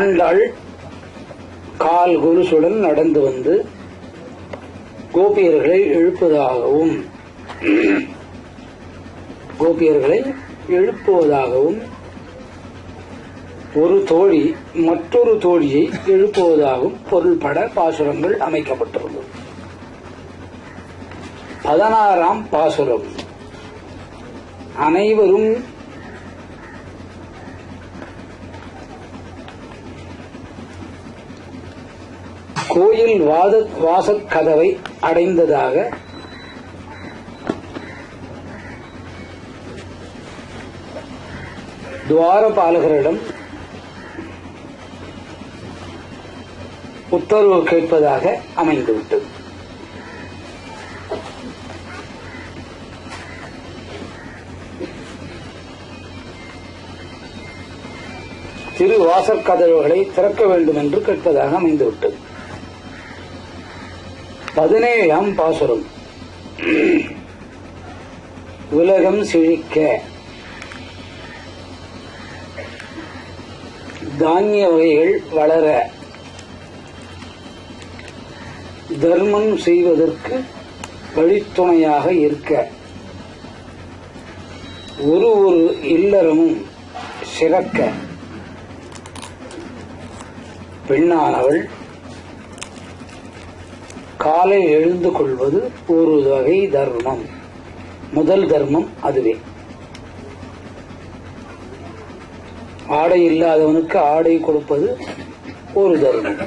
ஆண்டாள் கால் கொலுசுடன் நடந்து வந்து கோபியர்களை எழுப்புவதாகவும் ஒரு தோழி மற்றொரு தோழியை எழுப்புவதாகவும் பொருள்பட பாசுரங்கள் அமைக்கப்பட்டுள்ளது. 16ஆம் பாசுரம். அனைவரும் கோயில் வாசற்கதவை அடைந்ததாக துவாரபாலகரிடம் உத்தரவு கேட்பதாக அமைந்துவிட்டது. திருவாசற்கதவுகளை திறக்க வேண்டும் என்று கேட்பதாக அமைந்துவிட்டது. 17ஆம் பாசுரம். உலகம் செழிக்க தானிய வகைகள் வளர தர்மம் செய்வதற்கு வழித்துணையாக இருக்க ஒரு இல்லறமும் சிறக்க பெண்ணானவள் காலை எழுந்து கொள்வது ஒரு வகை தர்மம். முதல் தர்மம் அதுவே. ஆடை இல்லாதவனுக்கு ஆடை கொடுப்பது ஒரு தர்மம்.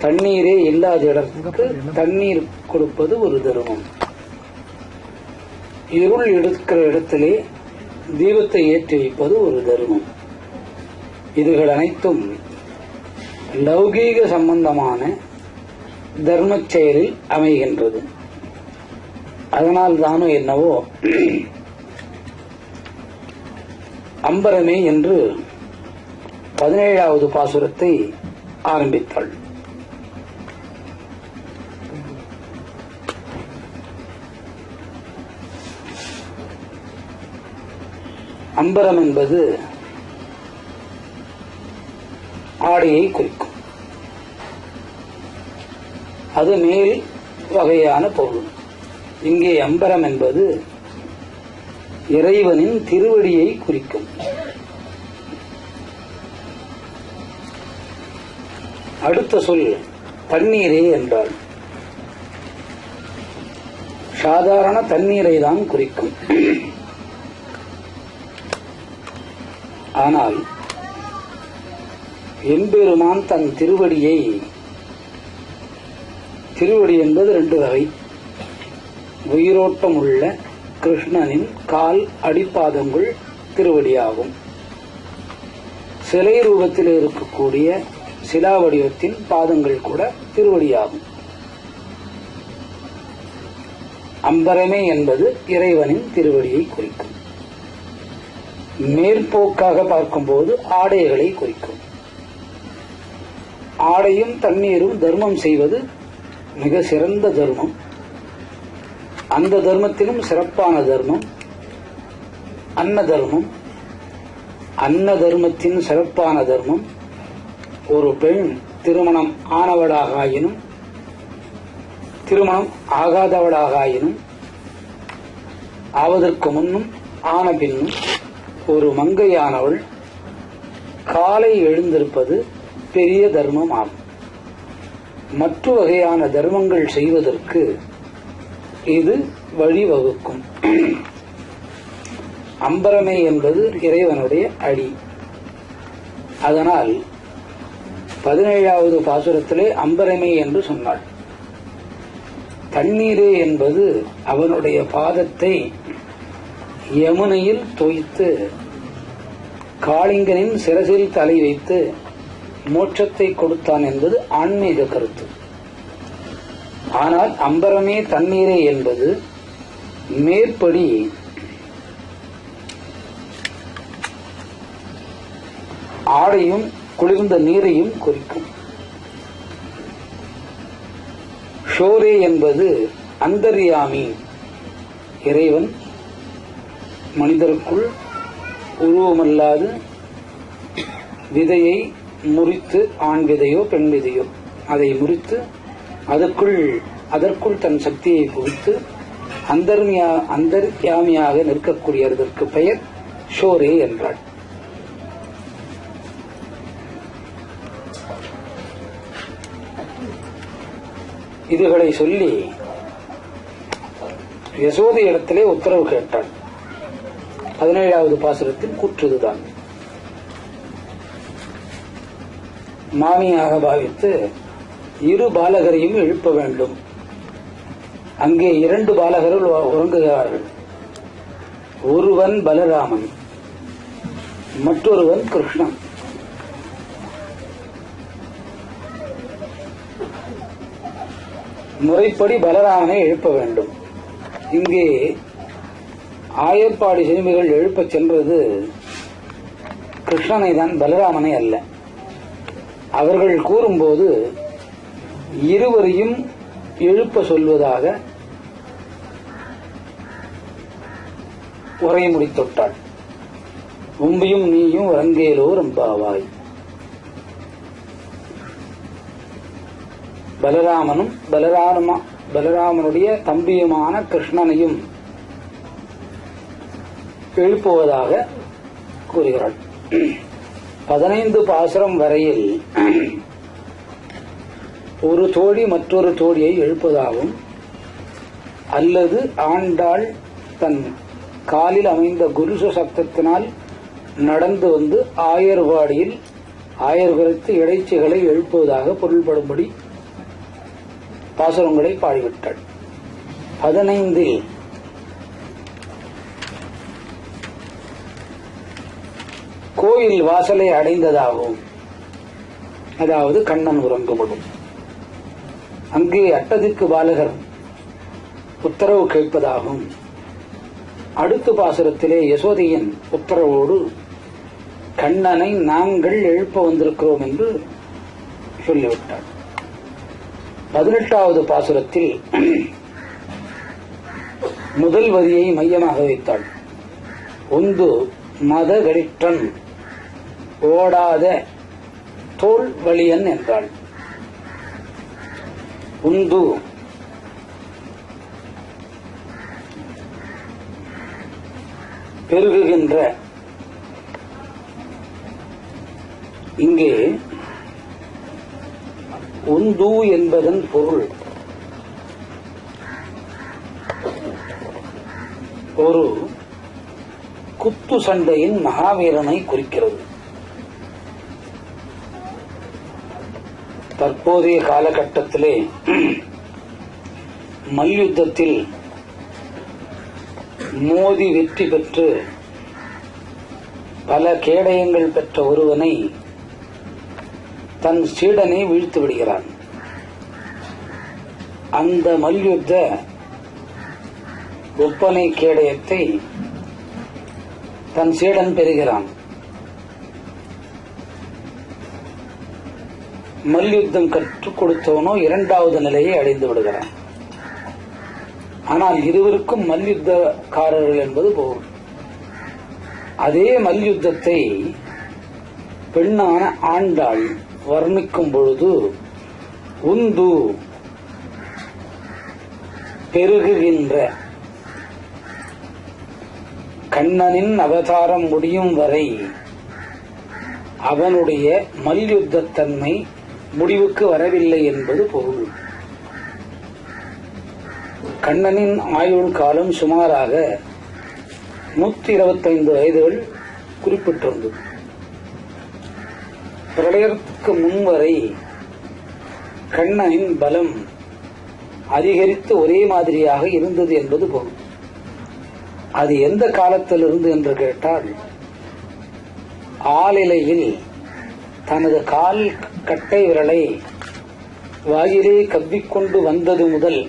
தண்ணீரே இல்லாத இடத்துக்கு தண்ணீர் கொடுப்பது ஒரு தர்மம். இருள் எடுக்கிற இடத்திலே தீபத்தை ஏற்றி வைப்பது ஒரு தர்மம். இதுகள் அனைத்தும் லௌகீக சம்பந்தமான தர்ம செயலில் அமைகின்றது. அதனால் தானோ என்னவோ அம்பரமே என்று 17வது பாசுரத்தை ஆரம்பித்தாள். அம்பரம் என்பது ஆடையை குறிக்கும். அது மேல் வகையான பொருள். இங்கே அம்பரம் என்பது இறைவனின் திருவடியை குறிக்கும். அடுத்த சொல் தண்ணீரே என்றால் சாதாரண தண்ணீரை தான் குறிக்கும். ஆனால் எம்பெருமான் தன் திருவடி என்பது 2 வகை. உயிரோட்டம் உள்ள கிருஷ்ணனின் கால் அடிப்பாதங்கள் திருவடியாகும். சிலை ரூபத்தில் இருக்கக்கூடிய சிலா வடிவத்தின் பாதங்கள் கூட திருவடியாகும். அம்பரமே என்பது இறைவனின் திருவடியை குறிக்கும். மேற்போக்காக பார்க்கும்போது ஆடைகளை குறிக்கும். ஆடையும் தண்ணீரும் தர்மம் செய்வது மிக சிறந்த தர்மம். அந்த தர்மத்திலும் சிறப்பான தர்மம் அன்ன தர்மம். அன்ன தர்மத்தின் சிறப்பான தர்மம் ஒரு பெண் திருமணம் ஆனவளாக ஆயினும் திருமணம் ஆகாதவளாக ஆயினும் ஆவதற்கு முன்னும் ஆன பின்னும் ஒரு மங்கையானவள் காலை எழுந்திருப்பது பெரிய தர்மம் ஆகும். மற்ற வகையான தர்மங்கள் செய்வதற்கு இது வழிவகுக்கும். அம்பரமே என்பது இறைவனுடைய அடி. அதனால் 17வது பாசுரத்திலே அம்பரமே என்று சொன்னாள். தண்ணீரே என்பது அவனுடைய பாதத்தை யமுனையில் தோய்த்து காளிங்கனின் சிரசில் தலை வைத்து மோட்சத்தை கொடுத்தான் என்பது ஆன்மீக கருத்து. ஆனால் அம்பரமே தண்ணீரே என்பது மேற்படி ஆடையும் குளிர்ந்த நீரையும் குறிக்கும். ஷோரே என்பது அந்தர்யாமி. இறைவன் மனிதருக்குள் உருவமல்லாது விதையை முறித்து, ஆண் விதையோ பெண் விதையோ அதை முறித்து அதற்குள் தன் சக்தியை குவித்து அந்தர்யாமியாக நிற்கக்கூடியதற்கு பெயர் ஷோரே என்றாள். இதுகளை சொல்லி யசோதை இடத்திலே உத்தரவு கேட்டாள். 17வது பாசுரத்தின் கூற்றுதுதான். மாமியாக பாவித்து இரு பாலகரையும் எழுப்ப வேண்டும். அங்கே 2 பாலகர்கள் உறங்குகிறார்கள். ஒருவன் பலராமன், மற்றொருவன் கிருஷ்ணன். முறைப்படி பலராமனை எழுப்ப வேண்டும். இங்கே ஆயர்பாடி சிறுமிகள் எழுப்பச் சென்றது கிருஷ்ணனை தான், பலராமனை அல்ல. அவர்கள் கூறும்போது இருவரையும் எழுப்ப சொல்வதாக உரைமுடி தொட்டாள். உம்பியும் நீயும் ரங்கேலோ ரம்பாவாய். பலராமனும் பலராமனுடைய தம்பியுமான கிருஷ்ணனையும் எழுப்புவதாக கூறுகிறாள். 15 பாசுரம் வரையில் ஒரு தோழி மற்றொரு தோழியை எழுப்பதாகவும், அல்லது ஆண்டாள் தன் காலில் அமைந்த குருசு சப்தத்தினால் நடந்து வந்து ஆயர்வாடியில் ஆயர்குறைத்து இடைச்சிகளை எழுப்புவதாக பொருள்படும்படி பாசுரங்களை பாடிவிட்டாள். 15 கோயில் வாசலை அடைந்ததாகவும், அதாவது கண்ணன் உறங்குபடும். அங்கே அட்டதிக்கு பாலகர் உத்தரவு கேட்பதாகவும், அடுத்த பாசுரத்திலே யசோதையின் உத்தரவோடு கண்ணனை நாங்கள் எழுப்ப வந்திருக்கிறோம் என்று சொல்லிவிட்டார். 18வது பாசுரத்தில் முதல் வரியை மையமாக வைத்தாள். ஒன்று மத கரிற்றன் ஓடாத தோல் வலியன் என்றாள். உந்து பெருகுகின்ற. இங்கே உந்து என்பதன் பொருள் ஒரு குத்து சண்டையின் மகாவீரனை குறிக்கிறது. தற்போதைய காலகட்டத்திலே மல்யுத்தத்தில் மோதி வெற்றி பெற்று பல கேடயங்கள் பெற்ற ஒருவனை தன் சீடனை வீழ்த்து விடுகிறான். அந்த மல்யுத்த ஒப்பனை கேடயத்தை தன் சீடன் பெறுகிறான். மல்யுத்தம் கற்றுக் கொடுத்தவனோ 2வது நிலையை அடைந்து விடுகிறான். ஆனால் இருவருக்கும் மல்யுத்தக்காரர்கள் என்பது போல். அதே மல்யுத்தத்தை பெண்ணான ஆண்டாள் வர்ணிக்கும் பொழுது உந்து பெருகுகின்ற, கண்ணனின் அவதாரம் முடியும் வரை அவனுடைய மல்யுத்தத்தன்மை முடிவுக்கு வரவில்லை என்பது பொருள். கண்ணனின் ஆயுள் காலம் சுமாராக 125 வயதுகள் குறிப்பிட்டிருந்தது. பிரளயத்துக்கு முன்வரை கண்ணனின் பலம் அதிகரித்து ஒரே மாதிரியாக இருந்தது என்பது பொருள். அது எந்த காலத்திலிருந்து என்று கேட்டால், ஆளிலையில் தனது கால் கட்டை விரலை வாயிலே கவ்விக்கொண்டு வந்தது முதல்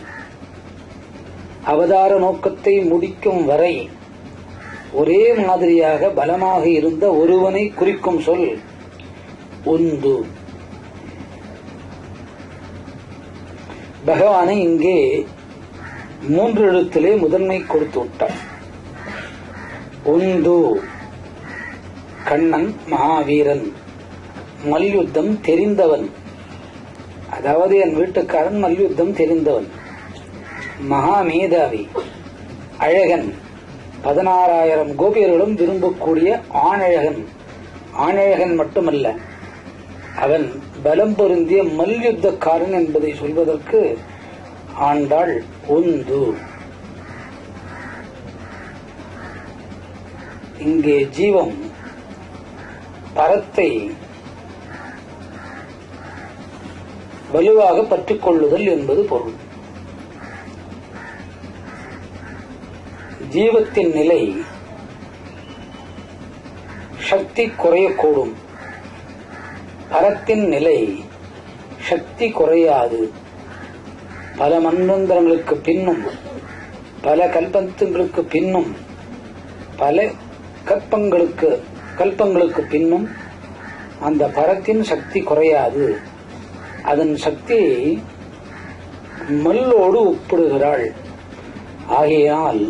அவதார நோக்கத்தை முடிக்கும் வரை ஒரே மாதிரியாக பலமாக இருந்த ஒருவனை குறிக்கும் சொல் உந்து. பகவானை இங்கே 3 எழுத்திலே முதன்மை கொடுத்து விட்டார். உந்து கண்ணன் மகாவீரன் மல்யுத்தம் தெரிந்தவன், அதாவது என் வீட்டுக்காரன் மல்யுத்தம் தெரிந்தவன், மகா மேதாவி, அழகன், 16,000 கோபியர்களும் விரும்பக்கூடிய ஆணழகன். ஆணழகன் மட்டுமல்ல, அவன் பலம் பொருந்திய மல்யுத்தக்காரன் என்பதை சொல்வதற்கு ஆண்டாள் ஒந்து. இங்கே ஜீவம் பரத்தை வலுவாக பற்றிக் கொள்ளுதல் என்பது பொருள். ஜீவத்தின் நிலை சக்தி குறையக்கூடும், பரத்தின் நிலை சக்தி குறையாது. பல மன்வந்தரங்களுக்கு பின்னும், பல கல்பங்களுக்கு பின்னும், பல கல்பங்களுக்கு பின்னும் அந்த பரத்தின் சக்தி குறையாது. அதன் சக்தியை மல்லோடு ஒப்பிடுகிறாள். ஆகையால்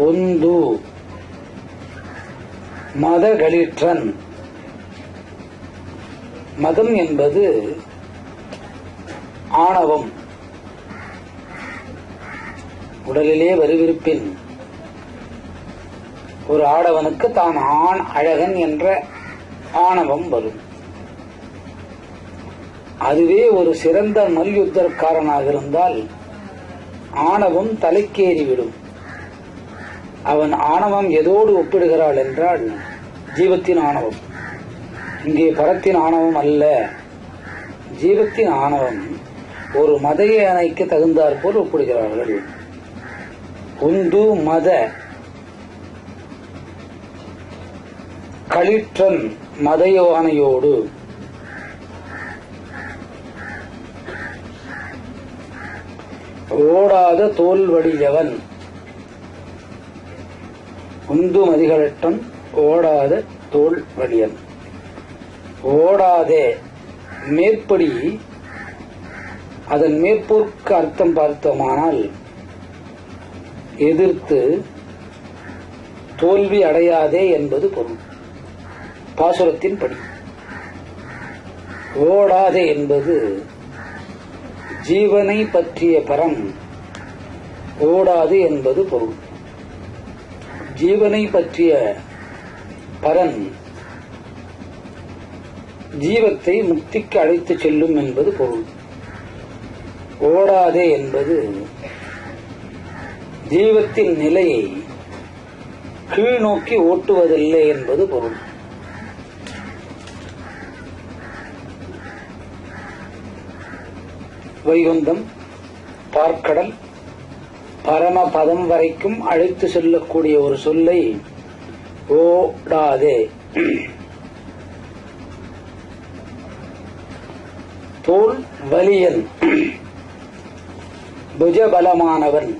ஒந்து மதகளிற்றன். மதம் என்பது ஆணவம். உடலிலே வருவிருப்பின் ஒரு ஆடவனுக்கு தான் ஆண் அழகன் என்ற ஆணவம் வரும். அதுவே ஒரு சிறந்த மல்யுத்தக்காரனாக இருந்தால் ஆணவம் தலைக்கேறிவிடும். அவன் ஆணவம் எதோடு ஒப்பிடுகிறாள் என்றால் ஜீவத்தின் ஆணவம். இங்கே பரத்தின் ஆணவம் அல்ல, ஜீவத்தின் ஆணவம். ஒரு மத யானைக்கு தகுந்தாற் போல் ஒப்பிடுகிறார்கள். உந்து மத களிற்றன் மதயானையோடு. ஓடாத தோல்வடியவன். உந்து மதிகளட்டன் ஓடாத தோல் வடியன். ஓடாதே மேற்படி, அதன் மேற்போர்க்கு அர்த்தம் பார்த்தோமானால் எதிர்த்து தோல்வி அடையாதே என்பது பொருள். பாசுரத்தின் படி ஓடாதே என்பது ஜீவனை பற்றிய பரம், ஓடாது என்பது பொருள். ஜீவனை பற்றிய பரன் ஜீவத்தை முக்திக்கு அழைத்து செல்லும் என்பது பொருள். ஓடாதே என்பது ஜீவத்தின் நிலையை கீழ் நோக்கி ஓட்டுவதில்லை என்பது பொருள். வைகுந்தம், பார்க்கடல், பரமபதம் வரைக்கும் அழைத்து செல்லக்கூடிய ஒரு சொல்லை ஓடாதே. தோல் வலியன், புஜபலமானவன்,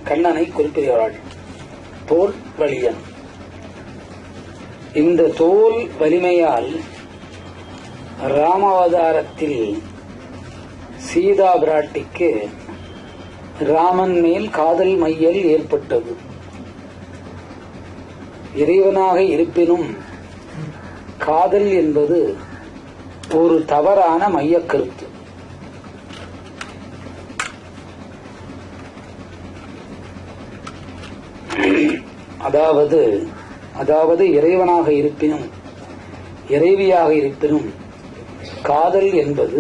கண்ணனை குறிப்பிடுகிறாள். தோல் வலியன். இந்த தோல் வலிமையால் ராமாவதாரத்தில் சீதா பிராட்டிக்கு ராமன் மேல் காதல் மையல் ஏற்பட்டது. இறைவனாக இருப்பினும் காதல் என்பது ஒரு தவறான மையக் கருத்து. அதாவது இறைவனாக இருப்பினும் இறைவியாக இருப்பினும் காதல் என்பது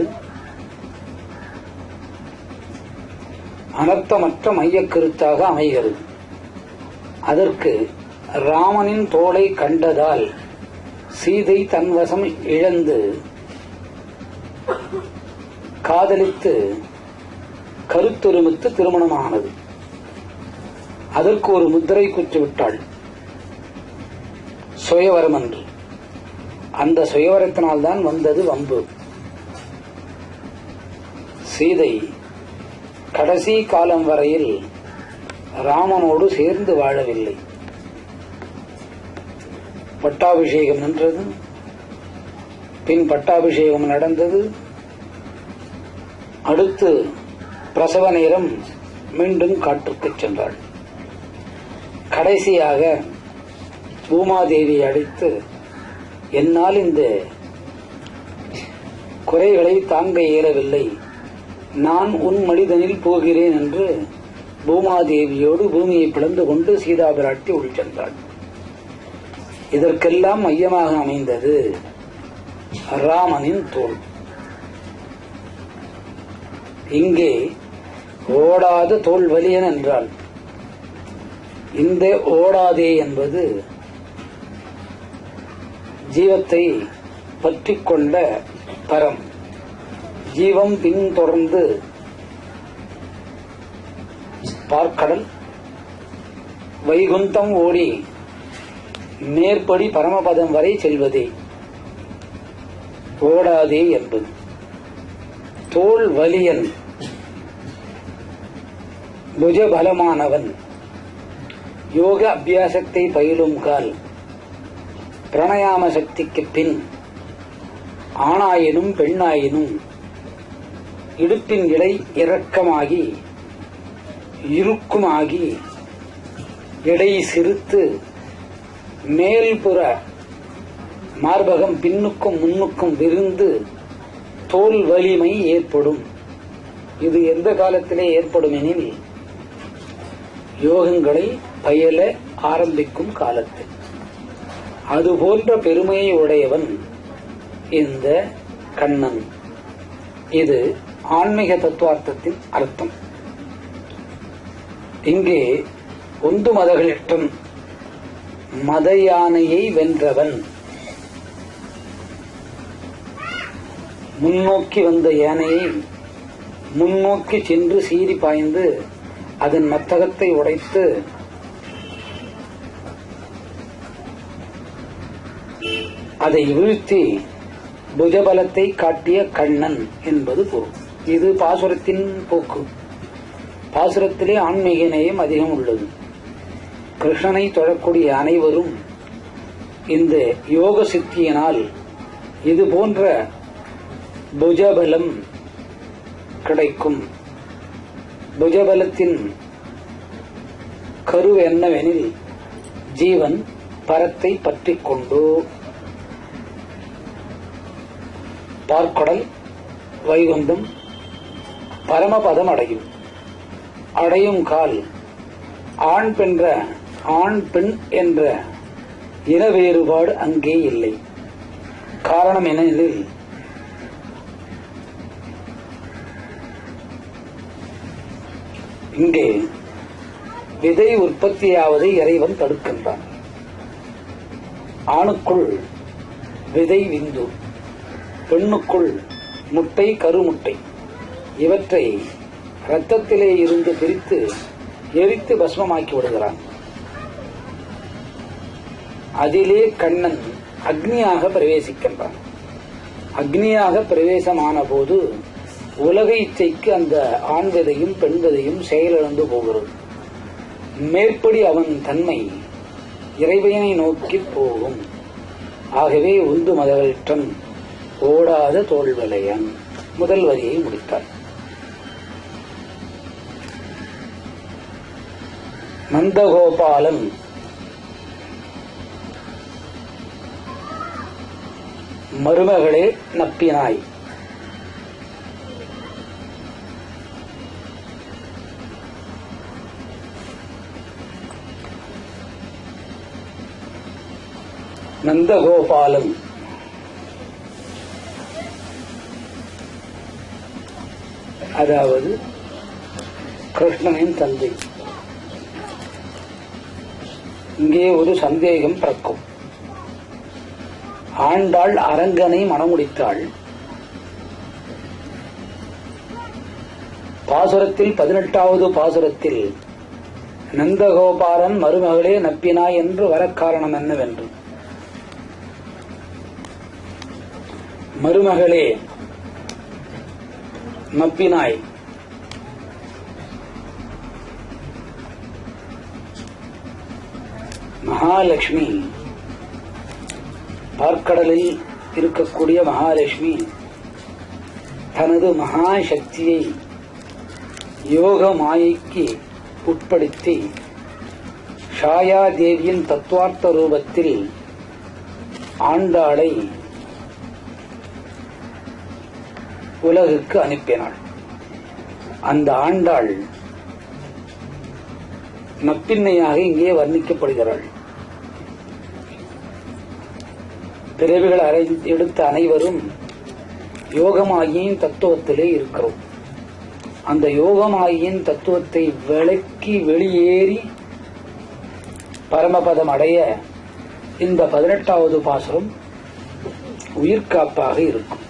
அனர்த்தமற்ற மையக் கருத்தாக அமைகிறது. அதற்கு ராமனின் தோளை கண்டதால் சீதை தன் வசம் இழந்து காதலித்து கருத்தொருமித்து திருமணமானது. அதற்கு ஒரு முத்திரை குற்றிவிட்டாள், சுயவரம் என்று. அந்த சுயவரத்தினால்தான் வந்தது வம்பு. சீதை கடைசி காலம் வரையில் ராமனோடு சேர்ந்து வாழவில்லை. பட்டாபிஷேகம் நின்றது, பின் பட்டாபிஷேகம் நடந்தது. அடுத்து பிரசவ நேரம் மீண்டும் காட்டுக்கு சென்றாள். கடைசியாக பூமாதேவி அழைத்து, என்னால் இந்த குறைகளை தாங்க இயலவில்லை, நான் உன் மனிதனில் போகிறேன் என்று பூமாதேவியோடு பூமியை பிளந்து கொண்டு சீதா பிராட்டி உள் சென்றாள். இதற்கெல்லாம் மையமாக அமைந்தது ராமனின் தோள். இங்கே ஓடாத தோல் வலியன் என்றால் இந்த ஓடாதே என்பது ஜீவத்தை பற்றி கொண்ட பரம். ஜீவம் பின்தொடர்ந்து பார்க்கடல் வைகுந்தம் ஓடி மேற்படி பரமபதம் வரை செல்வதே ஓடாதே என்பது. தோல் வலியன் புஜபலமானவன் யோக அபியாசத்தை பயிலும் கால் பிரணயாம சக்திக்கு பின் ஆணாயினும் பெண்ணாயினும் இடுப்பின் இடை இறக்கமாகி இருக்குமாகி எடை சிறுத்து மேல்புற மார்பகம் பின்னுக்கும் முன்னுக்கும் விரிந்து தோல் வலிமை ஏற்படும். இது எந்த காலத்திலே ஏற்படும் எனில் யோகங்களை பயில ஆரம்பிக்கும் காலத்தில். அதுபோன்ற பெருமையை உடையவன் இந்த கண்ணன். இது ஆன்மீக தத்துவார்த்தத்தின் அர்த்தம். இங்கே உந்து மதகளிட்டும் மத யானையை வென்றவன். முன்னோக்கி வந்த யானையை முன்னோக்கி சென்று சீறி பாய்ந்து அதன் மத்தகத்தை உடைத்து அதை வீழ்த்தி புஜபலத்தை காட்டிய கண்ணன் என்பது பொருள். இது பாசுரத்தின் போக்கு. பாசுரத்திலே ஆன்மீக நேயம் அதிகம் உள்ளது. கிருஷ்ணனை தொழக்கூடிய அனைவரும் இந்த யோக சித்தியினால் இது போன்ற புஜபலம் கிடைக்கும். புஜபலத்தின் கரு என்னவெனில் ஜீவன் பரத்தை பற்றிக் கொண்டு பார்க்கடல் வைகுந்தம் பரமபதம் அடையும். அடையும் கால் ஆண் பெண் என்ற இன வேறுபாடு அங்கே இல்லை. காரணம் என்னெனில் இங்கே விதை உற்பத்தியாவதை இறைவன் தடுக்கின்றான். ஆணுக்குள் விதை விந்து, பெண்ணுக்குள் முட்டை கருமுட்டை. இவற்றை இரத்தத்திலே இருந்து பிரித்து எரித்து பஸ்மமாக்கி விடுகிறான். அதிலே கண்ணன் அக்னியாக பிரவேசிக்கின்றான். அக்னியாக பிரவேசமான போது உலக இச்சைக்கு அந்த ஆண் விதையும் பெண் விதையும் செயலிழந்து போகிறது. மேற்படி அவன் தன்மை இறைவனை நோக்கி போகும். ஆகவே உந்து மதகளிட்டம் ஓடாத தோல்வலையன் முதல் வரியை முடித்தார். நந்தகோபாலன் மருமகளே நப்பினாய். நந்தகோபாலன் அதாவது கிருஷ்ணனின் தந்தை. இங்கே ஒரு சந்தேகம் பிறக்கும். ஆண்டாள் அரங்கனை மணமுடித்தாள். பாசுரத்தில் 18வது பாசுரத்தில் நந்தகோபாலன் மருமகளே நப்பினாய் என்று வர காரணம் என்னவென்று. மருமகளே நப்பினாய் மகாலட்சுமி, பார்க்கடலில் இருக்கக்கூடிய மகாலட்சுமி தனது மகாசக்தியை யோக மாயைக்கு உட்படுத்தி ஷாயா தேவியின் தத்துவார்த்த ரூபத்தில் ஆண்டாளை உலகுக்கு அனுப்பினாள். அந்த ஆண்டாள் நப்பின்னையாக இங்கே வர்ணிக்கப்படுகிறாள். பிறவிகள் எடுத்த அனைவரும் யோகமாகியின் தத்துவத்திலே இருக்கிறோம். அந்த யோகமாகியின் தத்துவத்தை விளக்கி வெளியேறி பரமபதம் அடைய இந்த 18வது பாசுரம் உயிர்காப்பாக இருக்கும்.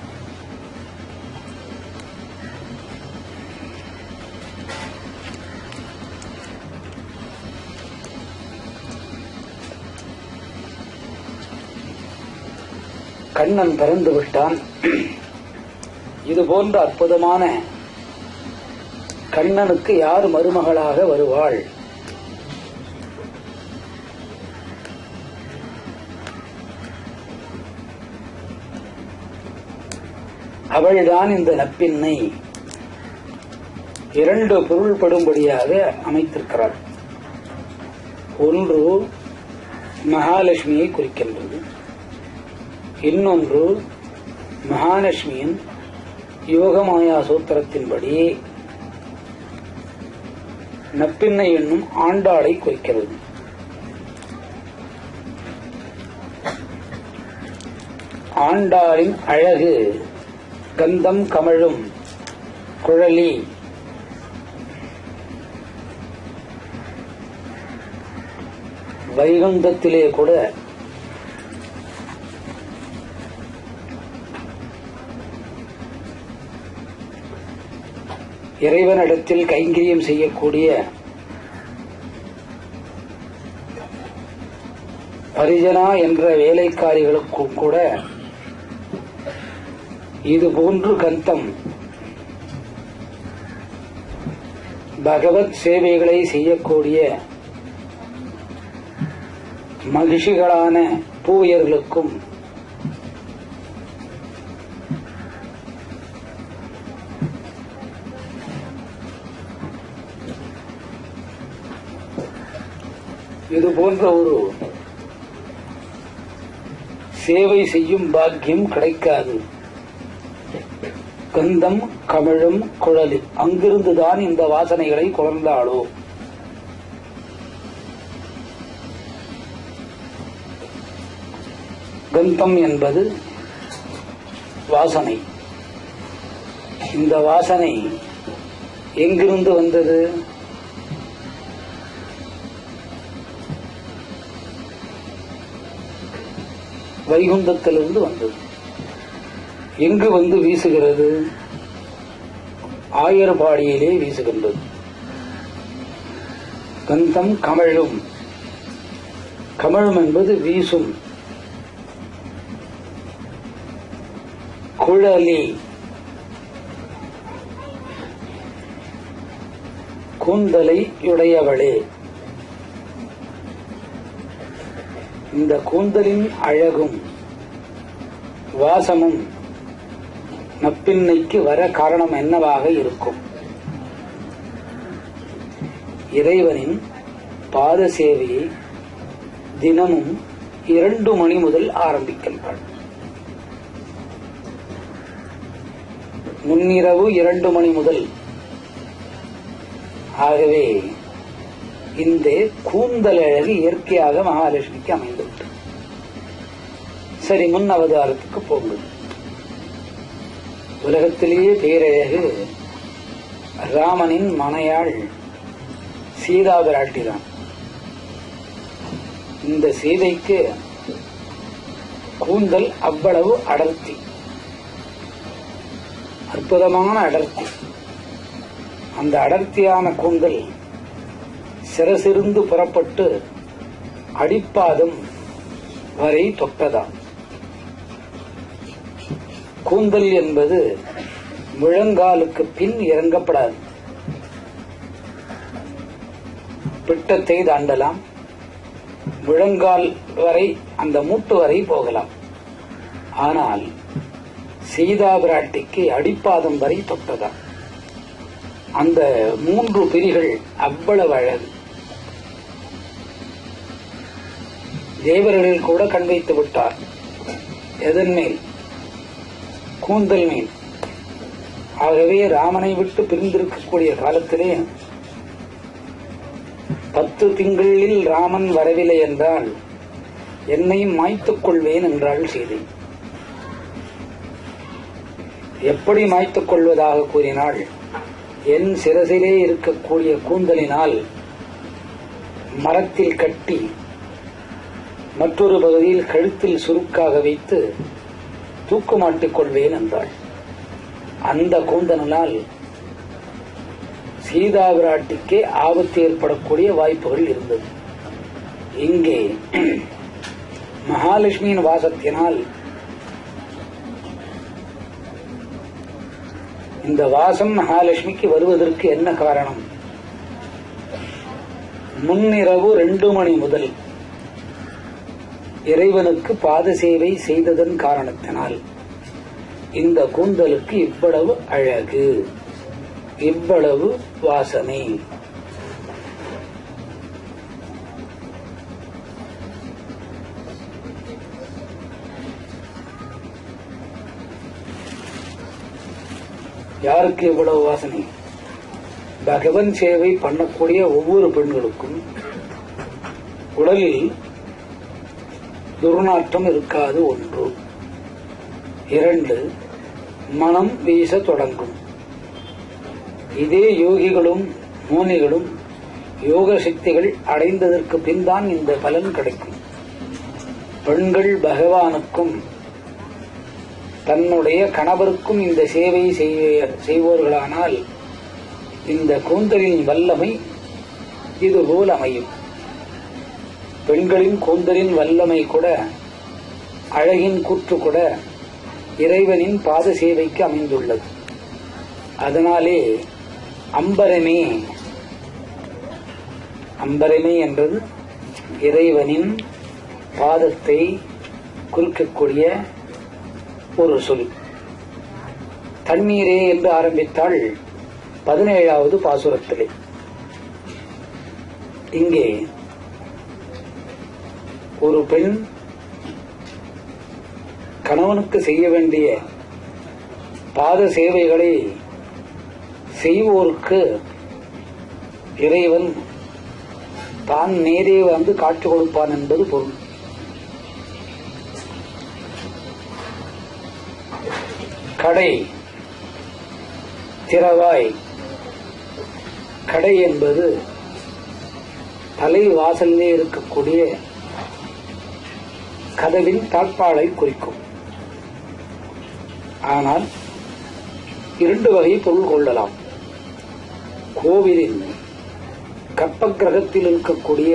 கண்ணன் பிறந்து விட்டான். இது போன்ற அற்புதமான கண்ணனுக்கு யார் மருமகளாக வருவாள்? அவள்தான் இந்த நப்பின்னை. 2 பொருள்படும்படியாக அமைத்திருக்கிறாள். ஒன்று மகாலட்சுமியை குறிக்கின்றது, இன்னொன்று மகாலட்சுமியின் யோகமாயா சூத்திரத்தின்படி நப்பின்னை என்னும் ஆண்டாளை குறிக்கிறது. ஆண்டாளின் அழகு கந்தம் கமழும் குழலி. வைகுந்தத்திலே கூட இறைவனிடத்தில் கைங்கரியம் செய்யக்கூடிய பரிஜனா என்ற வேலைக்காரிகளுக்கும் கூட இதுபோன்று கந்தம் பகவத் சேவைகளை செய்யக்கூடிய மகிழ்ச்சிகளான பூயர்களுக்கும் இது போன்ற ஒரு சேவை செய்யும் பாக்கியம் கிடைக்காது. கந்தம் கமழும் குழலி, அங்கிருந்துதான் இந்த வாசனைகளை குழந்தாளோ. கந்தம் என்பது வாசனை. இந்த வாசனை எங்கிருந்து வந்தது? வைகுந்தத்திலிருந்து வந்தது. எங்கு வந்து வீசுகிறது? ஆயர்பாடியிலே வீசுகின்றது. கந்தம் கமழும். கமழும் என்பது வீசும். குழலி கூந்தலை உடையவளே. இந்த கூந்தலின் அழகும் வாசமும் நப்பின்னைக்கு வர காரணம் என்னவாக இருக்கும்? இறைவனின் பாத சேவையை தினமும் 2 மணி முதல் ஆரம்பிக்கின்றாள். முன்னிரவு 2 மணி முதல். ஆகவே இந்த கூந்தல் அழகு இயற்கையாக மகாலட்சுமிக்கு அமைந்துவிட்டது. சரி, முன் அவதாரத்துக்கு போகுது. உலகத்திலேயே பேரழகு ராமனின் மனையாள் சீதா பிராட்டிதான். இந்த சீதைக்கு கூந்தல் அவ்வளவு அடர்த்தி, அற்புதமான அடர்த்தி. அந்த அடர்த்தியான கூந்தல் சிரசிருந்து புறப்பட்டு அடிப்பாதம் வரை தொட்டதாம். கூந்தல் என்பது முழங்காலுக்கு பின் இறங்கப்படாது. பிட்டத்தை தாண்டலாம், முழங்கால் வரை, அந்த மூட்டு வரை போகலாம். ஆனால் சீதா பிராட்டிக்கு அடிப்பாதம் வரை தொட்டதாம். அந்த 3 பிரிகள் அவ்வளவு அழகு. தேவர்கள் கூட கண் வைத்து விட்டார். எதன் மேல்? கூந்தல் மேல். ஆகவே ராமனை விட்டு பிரிந்திருக்கக்கூடிய காலத்திலே 10 திங்களில் ராமன் வரவில்லை என்றால் என்னை மாய்த்துக் கொள்வேன் என்றாள் சீதை. எப்படி மாய்த்துக் கொள்வதாக கூறினாள்? என் சிரசிலே இருக்கக்கூடிய கூந்தலினால் மரத்தில் கட்டி மற்றொரு பகுதியில் கழுத்தில் சுருக்காக வைத்து தூக்குமாட்டிக் கொள்வேன் என்றாள். அந்த கூந்தலினால் சீதா பிராட்டிக்கே ஆபத்து ஏற்படக்கூடிய வாய்ப்புகள் இருந்தது. இங்கே மகாலட்சுமியின் வாசத்தினால் இந்த வாசம் மகாலட்சுமிக்கு வருவதற்கு என்ன காரணம்? முன்னிரவு 2 மணி முதல் இறைவனுக்கு பாத சேவை செய்ததன் காரணத்தினால் இந்த கூந்தலுக்கு இவ்வளவு அழகு, இவ்வளவு வாசனை. யாருக்கு இவ்வளவு வாசனை? பகவன் சேவை பண்ணக்கூடிய ஒவ்வொரு பெண்களுக்கும் உடலில் துர்நாற்றம் இருக்காது. 1. 2, மனம் வீச தொடங்கும். இதே யோகிகளும் மோனிகளும் யோக சக்திகள் அடைந்ததற்கு பின்தான் இந்த பலன் கிடைக்கும். பெண்கள் பகவானுக்கும் தன்னுடைய கணவருக்கும் இந்த சேவை செய்வோர்களானால் இந்த கூந்தலின் வல்லமை இதுபோல் அமையும். பெண்களின் கூந்தலின் வல்லமை கூட, அழகின் கூற்று கூட இறைவனின் பாத சேவைக்கு அமைந்துள்ளது. அதனாலே அம்பரமே, அம்பரமே என்றது இறைவனின் பாதத்தை குறிக்கக்கூடிய ஒரு சொல். தண்ணீரே என்று ஆரம்பித்தாள் 17வது பாசுரத்திலே. இங்கே ஒரு பெண் கணவனுக்கு செய்ய வேண்டிய பாத சேவைகளை செய்வோருக்கு இறைவன் தான் நேரே வந்து காட்சி கொடுப்பான் என்பது பொருள். கடை, திறவாய். கடை என்பது தலை வாசலிலே இருக்கக்கூடிய கதவின் தாழ்பாளை குறிக்கும். ஆனால் 2 வகை பொருள் கொள்ளலாம். கோவிலின் கற்பகிரகத்தில் இருக்கக்கூடிய,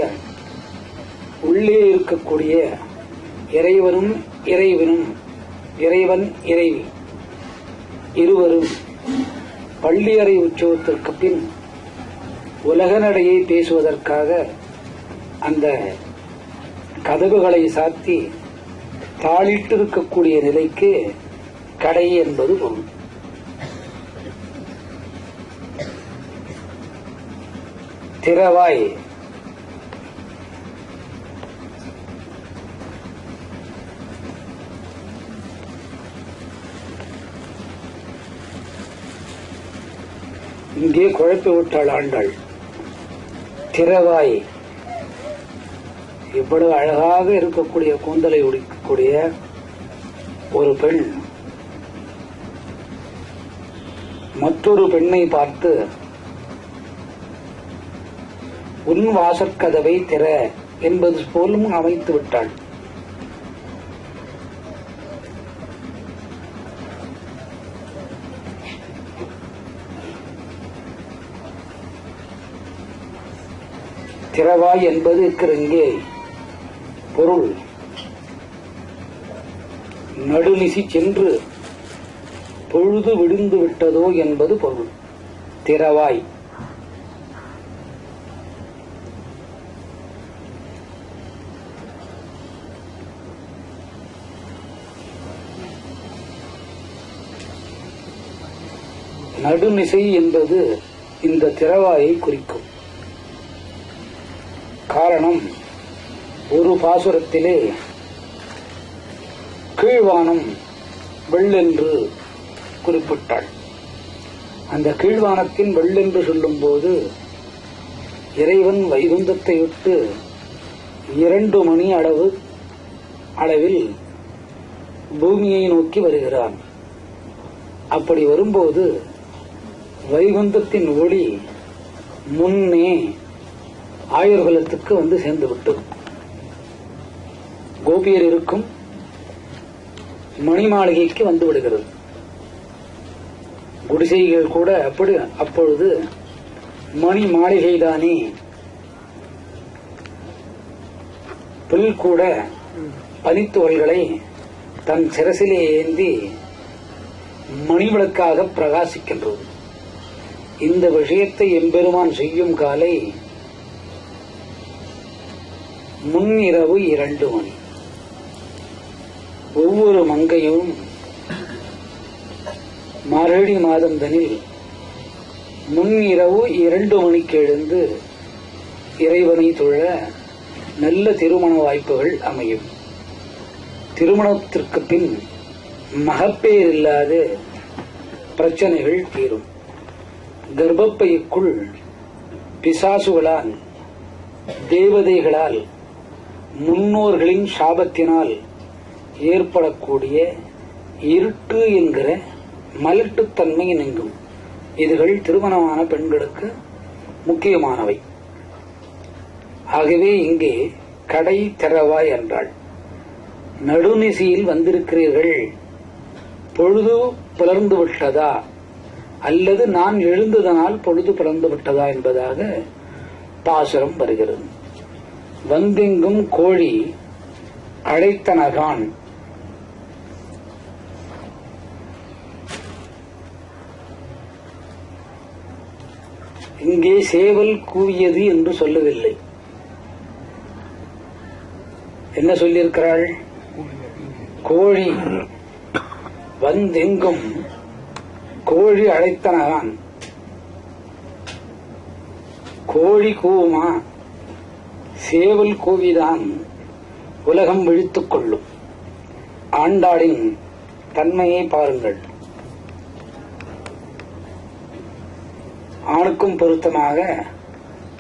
உள்ளே இருக்கக்கூடிய இறைவனும் இறைவனும், இறைவன் இறைவி இருவரும் பள்ளியறை உற்சவத்திற்கு பின் உலக நடையை பேசுவதற்காக அந்த கதவுகளை சாத்தி தாளிட்டிருக்கக்கூடிய நிலைக்கு கடை என்பது பொருள். திறவாய். இங்கே குழப்பி விட்டாள் ஆண்டாள். திறவாய், இவ்வளவு அழகாக இருக்கக்கூடிய கூந்தலை உடிக்கக்கூடிய ஒரு பெண் மற்றொரு பெண்ணை பார்த்து உன் வாசற்கதவை திற என்பது போலும் அமைத்து விட்டாள். திறவாய் என்பது இங்கே பொருள் நடுநிசி சென்று பொழுது விடிந்து விட்டதோ என்பது பொருள். திறவாய். நடுநிசை என்பது இந்த திறவாயை குறிக்கும். காரணம், ஒரு பாசுரத்திலே கீழ்வானம் வெள்ளென்று குறிப்பிட்டாள். அந்த கீழ்வானத்தின் வெள்ளென்று சொல்லும் போது இறைவன் வைகுந்தத்தை விட்டு 2 மணி அளவில் பூமியை நோக்கி வருகிறான். அப்படி வரும்போது வைகுந்தத்தின் ஒளி முன்னே ஆயுர்குலத்துக்கு வந்து சேர்ந்து விட்டது. கோபியர் இருக்கும் மணி மாளிகைக்கு வந்து விடுகிறது. குடிசைகள் கூட அப்பொழுது மணி மாளிகைதானே. புல் கூட பனித்துவல்களை தன் சிரசிலே ஏந்தி மணிவிளக்காக பிரகாசிக்கின்றது. இந்த விஷயத்தை எம்பெருமான் செய்யும் காலை முன்னிரவு 2 மணி. ஒவ்வொரு மங்கையும் மார்கழி மாதந்தனில் முன்னிரவு 2 மணிக்கு எழுந்து இறைவனை தொழ நல்ல திருமண வாய்ப்புகள் அமையும். திருமணத்திற்கு பின் மகப்பேர் இல்லாத பிரச்சனைகள் தீரும். கர்ப்பப்பைக்குள் பிசாசுகளால், தேவதைகளால், முன்னோர்களின் சாபத்தினால் ஏற்படக்கூடிய இருட்டு என்கிற மலட்டுத்தன்மை நீங்கும். இதுகள் திருமணமான பெண்களுக்கு முக்கியமானவை. ஆகவே இங்கே கடை திறவாய் என்றாள். நடுநிசியில் வந்திருக்கிறீர்கள், பொழுது புலர்ந்து விட்டதா அல்லது நான் எழுந்ததனால் பொழுது புலர்ந்து விட்டதா என்பதாக பாசுரம் வருகிறது. வந்தெங்கும் கோழி அழைத்தனகான். இங்கே சேவல் கூவியது என்று சொல்லவில்லை. என்ன சொல்லியிருக்கிறாள்? கோழி வந்தெங்கும் கோழி அழைத்தனகான். கோழி கூவுமா? சேவல் கூவிதான் உலகம் விழித்துக் கொள்ளும். ஆண்டாளின் தன்மையை பாருங்கள். ஆணுக்கும் பொருத்தமாக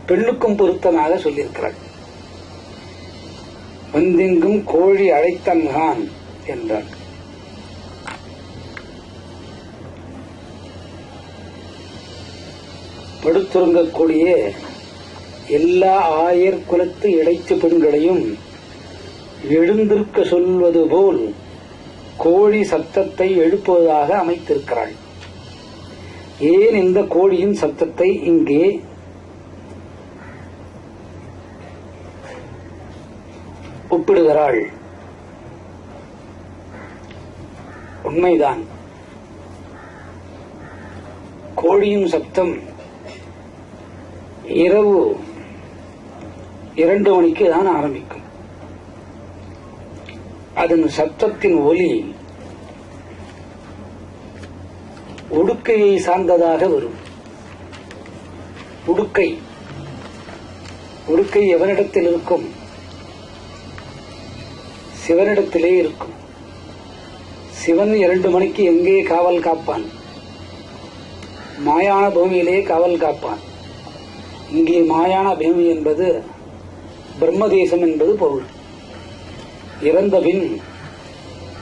பெண்ணுக்கும் பொருத்தமாக சொல்லியிருக்கிறாள். வந்தெங்கும் கோழி அழைத்தன்கான் என்றார். படுத்துறங்கக்கூடிய எல்லா ஆயர் குலத்து இடைச்சு பெண்களையும் எழுந்திருக்க சொல்வது போல் கோழி சத்தத்தை எழுப்புவதாக அமைத்திருக்கிறாள். ஏன் இந்த கோழியின் சத்தத்தை இங்கே ஒப்பிடுகிறாள்? உண்மைதான், கோழியின் சப்தம் இரவு 2 மணிக்கு தான் ஆரம்பிக்கும். அதன் சத்தத்தின் ஒலி உடுக்கையை சார்ந்ததாக வரும். உடுக்கை எவனிடத்தில் இருக்கும்? சிவனிடத்திலே இருக்கும். சிவன் 2 மணிக்கு எங்கே காவல் காப்பான்? மாயான பூமியிலே காவல் காப்பான். இங்கே மாயான பூமி என்பது பிரம்மதேசம் என்பது பொருள். இறந்த பின்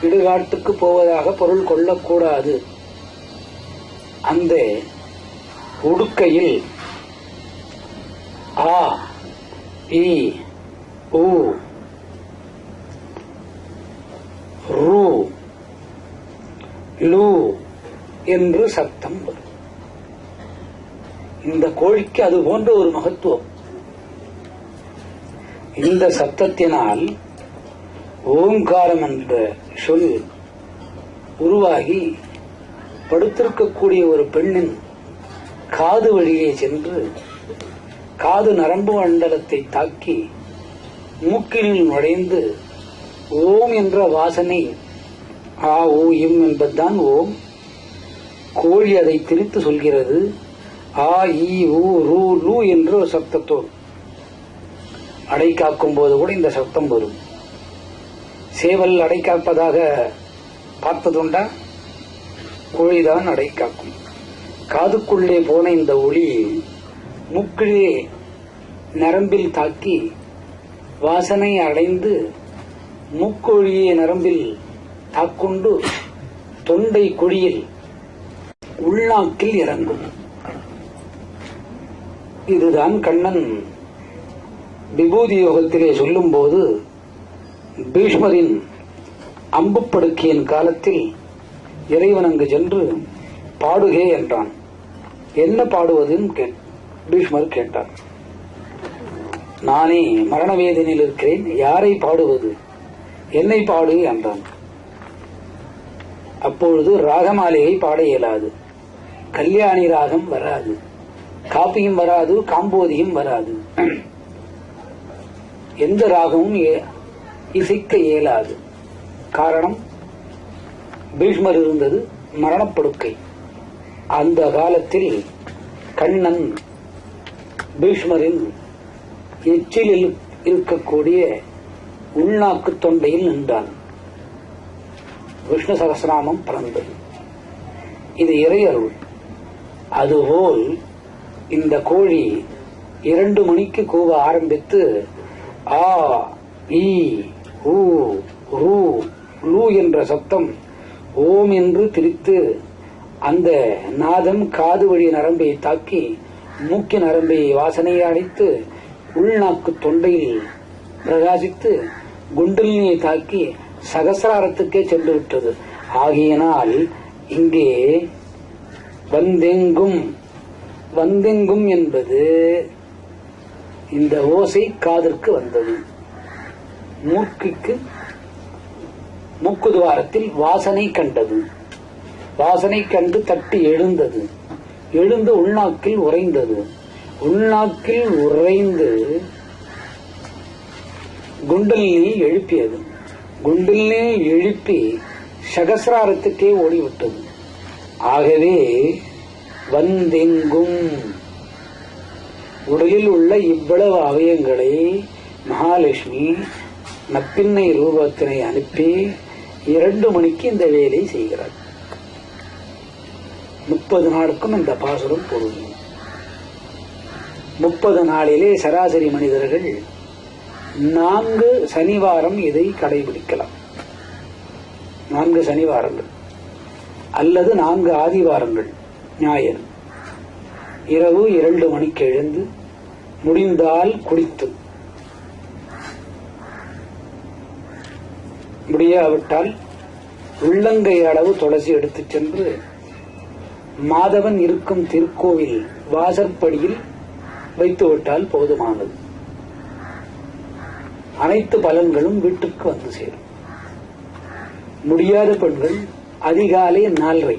இடுகாட்டுக்கு போவதாக பொருள் கொள்ளக்கூடாது. அந்த உடுக்கையில் ஆ இ உ ரு லு என்று சத்தம் வரும். இந்த கோழிக்கு அது போன்ற ஒரு மகத்துவம். இந்த சத்தத்தினால் ஓங்காரம் என்ற சொல் உருவாகி படுத்திருக்கக்கூடிய ஒரு பெண்ணின் காது வழியே சென்று காது நரம்பு மண்டலத்தை தாக்கி மூக்கினில் நுழைந்து ஓம் என்ற வாசனை, ஆ ஓ இம் என்பதுதான் ஓம். கோழி அதை திரித்து சொல்கிறது. ஆ இ ஊ ரூ லு என்ற ஒரு சப்தத்தோடு அடை காக்கும் போது கூட இந்த சப்தம் வரும். சேவல் அடை காப்பதாக பார்த்ததுண்டா? கோழிதான் அடை காக்கும். காதுக்குள்ளே போன இந்த ஒளி மூக்கிலே நரம்பில் தாக்கி வாசனை அடைந்து மூக்கொழியே நரம்பில் தாக்குண்டு தொண்டை குழியில் உள்நாக்கில் இறங்கும். இதுதான் கண்ணன் விபூதி யோகத்திலே சொல்லும் போது பீஷ்மரின் அம்புப்படுக்கையின் காலத்தில் இறைவன் அங்கு சென்று பாடுகே என்றான். என்ன பாடுவதுன்னு பீஷ்மர் கேட்டார். நானே மரண வேதனையில் இருக்கிறேன், யாரை பாடுவது, என்னை பாடு என்றான். அப்பொழுது ராகமாலையை பாட இயலாது, கல்யாணி ராகம் வராது, காப்பியும் வராது, காம்போதியும் வராது, எந்த ராகமும் இசைக்க இயலாது. காரணம், பீஷ்மர் இருந்தது மரணப்படுக்கை. அந்த காலத்தில் கண்ணன் பீஷ்மரின் எச்சிலில் இருக்கக்கூடிய உள்நாக்கு தொண்டையில் நின்றான். விஷ்ணு சகஸ்ரநாமம் பிறந்தது. இது இறை அருள். அதுபோல் இந்த கோழி 2 மணிக்கு கூவ ஆரம்பித்து ஆ ஈ ஊ ரூ லூ என்ற சப்தம் ஓம் என்று திரித்து அந்த நாதம் காது வழி நரம்பை தாக்கி மூக்கின் நரம்பை வாசனையை அடைத்து உள்நாக்கு தொண்டையில் பிரகாசித்து குண்டலினியை தாக்கி சகசிராரத்துக்கே சென்று விட்டது. ஆகையினால் இங்கே வந்தெங்கும் வந்தெங்கும் என்பது இந்த ஓசை காதிற்கு வந்தது. மூக்குதுவாரத்தில் வாசனை கண்டது. வாசனை கண்டு தட்டி எழுந்தது. எழுந்து உள்நாக்கில் உறைந்தது. உள்நாக்கில் உறைந்து குண்டலினியை எழுப்பியது. குண்டலினியை எழுப்பி சகசிராரத்துக்கே ஓடிவிட்டது. ஆகவே வந்தெங்கும் உடலில் உள்ள இவ்வளவு அவயங்களை மகாலட்சுமி நப்பின்னை ரூபத்தினை அனுப்பி 2 மணிக்கு இந்த வேலை செய்கிறார். 30 நாளுக்கும் இந்த பாசுரம் பொருந்தும். 30 நாளிலே சராசரி மனிதர்கள் 4 சனிவாரம் இதை கடைபிடிக்கலாம். 4 சனிவாரங்கள் அல்லது 4 ஆதிவாரங்கள். ஞாயிறு இரவு 2 மணிக்கு எழுந்து முடிந்தால் குளித்து, முடியாவிட்டால் உள்ளங்கை அளவு துளசி எடுத்துச் சென்று மாதவன் இருக்கும் திருக்கோவில் வாசற்படியில் வைத்துவிட்டால் போதுமானது. அனைத்து பலன்களும் வீட்டுக்கு வந்து சேரும். முடியாத பெண்கள் அதிகாலை 4:30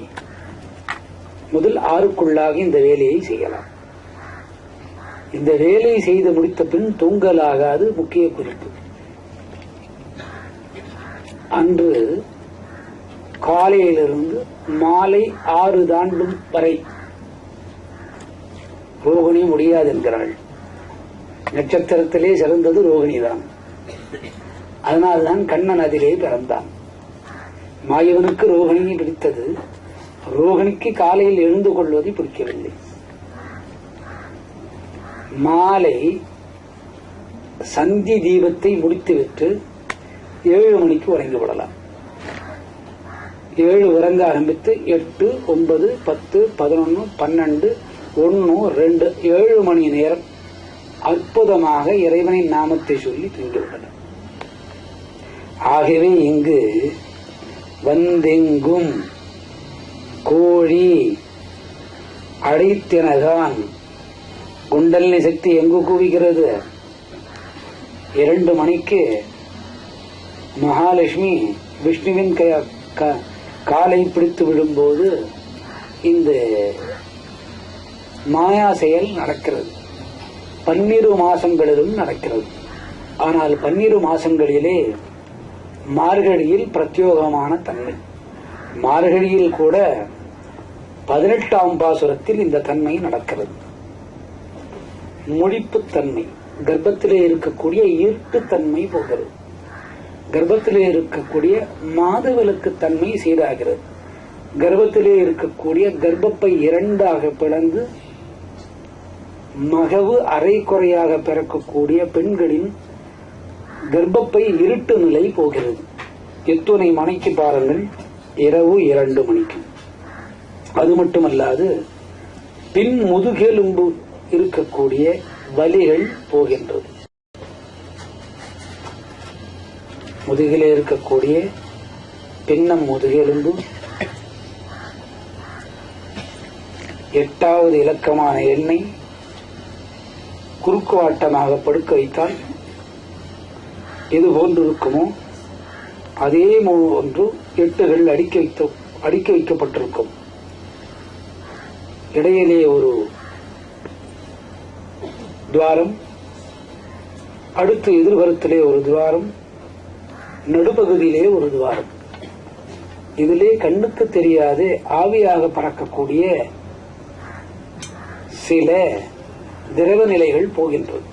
முதல் 6க்குள்ளாக இந்த வேலையை செய்யலாம். இந்த வேலையை செய்து முடித்த பின் தூங்கலாகாது. முக்கிய குறிப்பு, அன்று காலையிலிருந்து மாலை 6 தாண்டும் வரை ரோகிணி முடியாது என்கிறாள். நட்சத்திரத்திலே சிறந்தது ரோகிணிதான். அதனால்தான் கண்ணன் அதிலே பிறந்தான். மாயவனுக்கு ரோகிணியை பிடித்தது, ரோகிணிக்கு காலையில் எழுந்து கொள்வதை பிடிக்கவில்லை. மாலை சந்தி தீபத்தை முடித்துவிட்டு 7 மணிக்கு உறங்கிவிடலாம். 7 உறங்க ஆரம்பித்து 8, 9, 10, 11, 12, 1, 2, 7 மணி நேரம் அற்புதமாக இறைவனின் நாமத்தை சொல்லி தூங்கிவிடலாம். ஆகவே இங்கு வந்தெங்கும் கோழி அடைத்தினதான் குண்டலினி சக்தி எங்கு குவிக்கிறது? 2 மணிக்கு மகாலட்சுமி விஷ்ணுவின் காலை பிடித்து விடும்போது இந்த மாயா செயல் நடக்கிறது. 12 மாசங்களிலும் நடக்கிறது. ஆனால் 12 மாசங்களிலே மார்கழியில் பிரத்யோகமான தன்மை. மார்கழியில் கூட 18ஆம் பாசுரத்தில் இந்த தன்மை நடக்கிறது. முழிப்புத்தன்மை, கர்ப்பத்திலே இருக்கக்கூடிய ஈர்ப்புத்தன்மை போகிறது. கர்ப்பத்திலே இருக்கக்கூடிய மாதவிலக்கு தன்மை சீராகிறது. கர்ப்பத்திலே இருக்கக்கூடிய கர்ப்பப்பை இரண்டாக பிளந்து மகவு அரை குறையாக பிறக்கக்கூடிய பெண்களின் கர்ப்பப்பை இருட்டு நிலை போகிறது. எத்துணை மணிக்கு பாருங்கள், இரவு 2 மணிக்கு. அது மட்டுமல்லாது பின் முதுகெலும்பு இருக்கக்கூடிய வலிகள் போகின்றது. முதுகிலே இருக்கக்கூடிய பின்னம் முதுகெலும்பு 8வது இலக்கமான எண்ணை குறுக்குவாட்டமாக படுக்க வைத்தால் எது போன்று இருக்குமோ அதே ஒன்று 8கள் அடுக்கி வைக்கப்பட்டிருக்கும். இடையிலே ஒரு துவாரம், அடுத்து எதிர்வரத்திலே ஒரு துவாரம், நடுப்பகுதியிலே ஒரு துவாரம். இதிலே கண்ணுக்கு தெரியாது ஆவியாக பறக்கக்கூடிய சில திரவ நிலைகள் போகின்றது.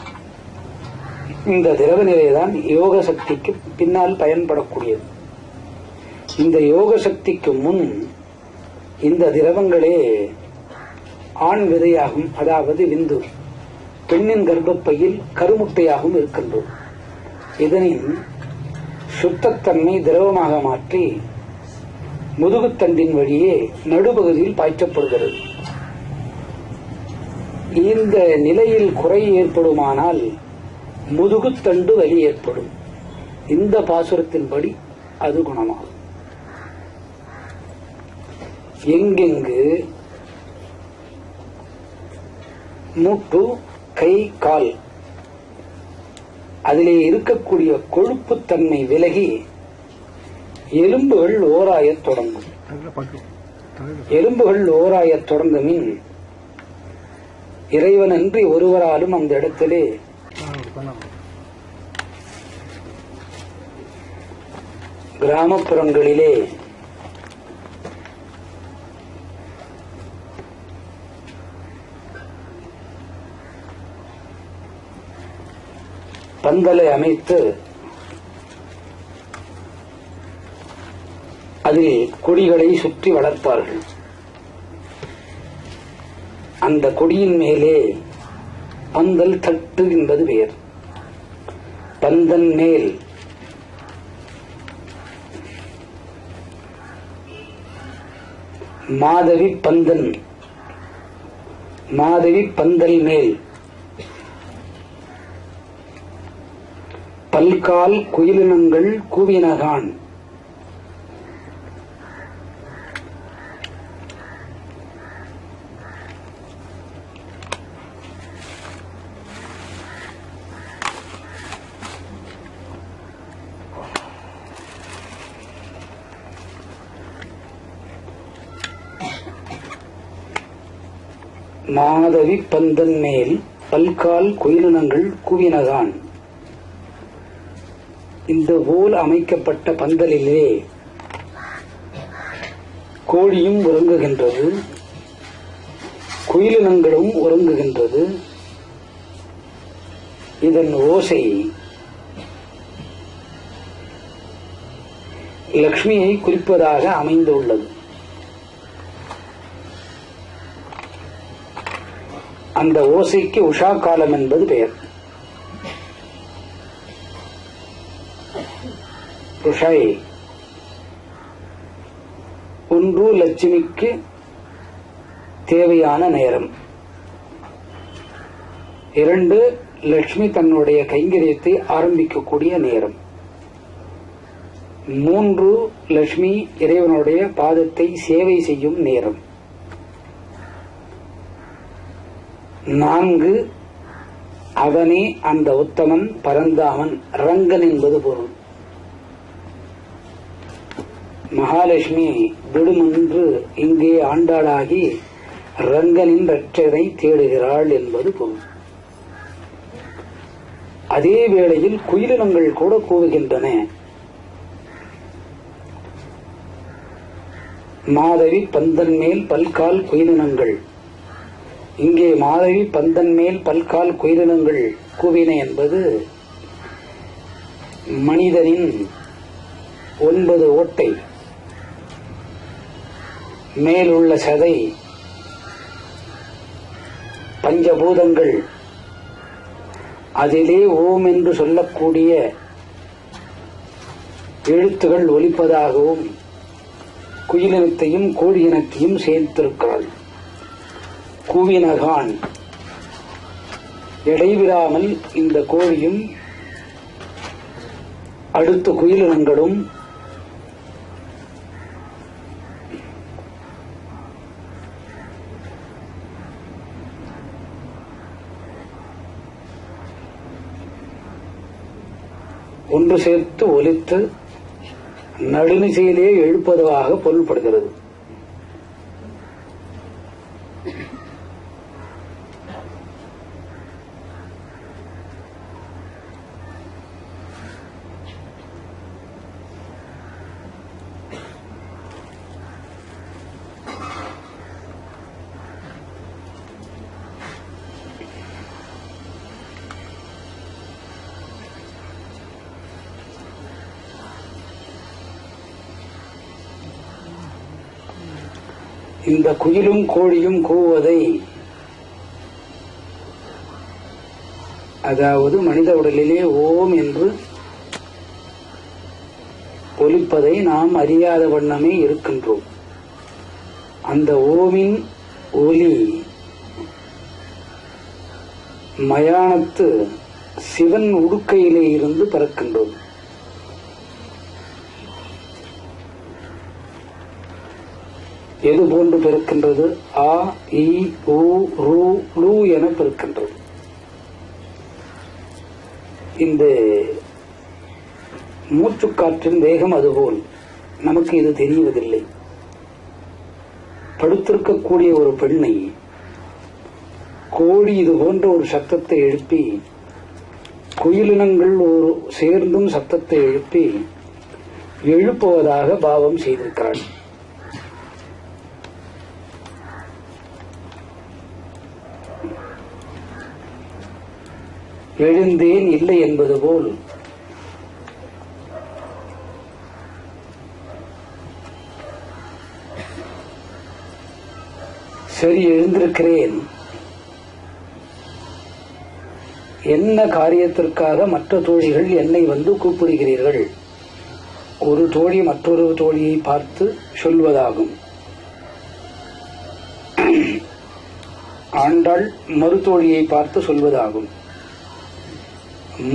இந்த திரவ நிலைதான் யோக சக்திக்கு பின்னால் பயன்படக்கூடியது. இந்த யோக சக்திக்கு முன் இந்த திரவங்களே ஆண் விதையாகும், அதாவது விந்து, பெண்ணின் கர்ப்பப்பையில் கருமுட்டையாகவும் இருக்கின்றது. இதனின் சுத்தத்தன்மை திரவமாக மாற்றி முதுகுத்தண்டின் வழியே நடுப்பகுதியில் பாய்ச்சப்படுகிறது. இந்த நிலையில் குறை ஏற்படுமானால் முதுகுத்தண்டு வலி ஏற்படும். இந்த பாசுரத்தின்படி அது குணமாகும். எங்கெங்கு மூட்டு, கை, கால் அதிலே இருக்கக்கூடிய கொழுப்புத்தன்மை விலகி எலும்புகள் ஓராயத் தொடங்கும். எலும்புகள் ஓராயத் தொடங்குமின் இறைவனன்றி ஒருவராலும் அந்த இடத்திலே கிராமப்புறங்களிலே பந்தலை அமைத்து அதில் கொடிகளை சுற்றி வளர்ப்பார்கள். அந்த கொடியின் மேலே பந்தல் தட்டு என்பது பெயர். பந்தன் மேல் மாதவி பந்தன், மாதவி பந்தல் மேல் பல்கால் குயிலினங்கள் கூவினகான். மாதவி பந்தன் மேல் பல்கால் குயிலினங்கள் கூவினகான். இந்த போல் அமைக்கப்பட்ட பந்தலிலே கோழியும் உறங்குகின்றது, குயிலினங்களும் உறங்குகின்றது. இதன் ஓசை லக்ஷ்மியை குறிப்பதாக அமைந்துள்ளது. அந்த ஓசைக்கு உஷா காலம் என்பது பெயர். உஷை ஒன்று லட்சுமிக்கு தேவையான நேரம், 2 லட்சுமி தன்னுடைய கைங்கரியத்தை ஆரம்பிக்கக்கூடிய நேரம், 3 லட்சுமி இறைவனுடைய பாதத்தை சேவை செய்யும் நேரம், 4 அவனே அந்த உத்தமன் பரந்தாமன் ரங்கன் என்பது பொருள். மகாலட்சுமி விடுமென்று இங்கே ஆண்டாளாகி ரங்கனின் ரட்சகனை தேடுகிறாள் என்பது பொருள். அதே வேளையில் குயிலினங்கள் கூட கூவுகின்றன. மாதவி பந்தன் மேல் பல்கால் குயிலினங்கள். இங்கே மாதவி பந்தன் மேல் பல்கால் குயிலினங்கள் கூவின என்பது மனிதனின் 9 ஓட்டை மேலுள்ள சதை, பஞ்சபூதங்கள், அதிலே ஓம் என்று சொல்லக்கூடிய எழுத்துகள் ஒலிப்பதாகவும் குயிலினத்தையும் கோழியினத்தையும் சேர்த்திருக்கிறாள். கூவினகான், இடைவிடாமல் இந்த கோழியும் அடுத்த குயிலினங்களும் ஒன்று சேர்த்து ஒலித்து நடுநிசையிலே எழுப்பதாக பொருள்படுகிறது. இந்த குயிலும் கோழியும் கூவுவதை, அதாவது மனித உடலிலே ஓம் என்று ஒலிப்பதை நாம் அறியாத வண்ணமே இருக்கின்றோம். அந்த ஓமின் ஒலி மயானத்து சிவன் உடுக்கையிலே இருந்து பறக்கின்றது. எது போன்று பிறக்கின்றது? ஆ, இ, உ, ரு, லு என பிறக்கின்றது. இந்த மூச்சுக்காற்றின் வேகம் அதுபோல். நமக்கு இது தெரிவதில்லை. படுத்திருக்கக்கூடிய ஒரு பெண்ணை கோழி இது போன்ற ஒரு சத்தத்தை எழுப்பி, குயிலினங்கள் ஒரு சேர்ந்தும் சத்தத்தை எழுப்பி எழுப்புவதாக பாவம் செய்திருக்கிறாள். எழுந்தேன் இல்லை என்பது போல் சரி எழுந்திருக்கிறேன், என்ன காரியத்திற்காக மற்ற தோழிகள் என்னை வந்து கூப்பிடுகிறீர்கள்? ஒரு தோழி மற்றொரு தோழியை பார்த்து சொல்வதாகும். ஆண்டாள் மறுதோழியை பார்த்து சொல்வதாகும்.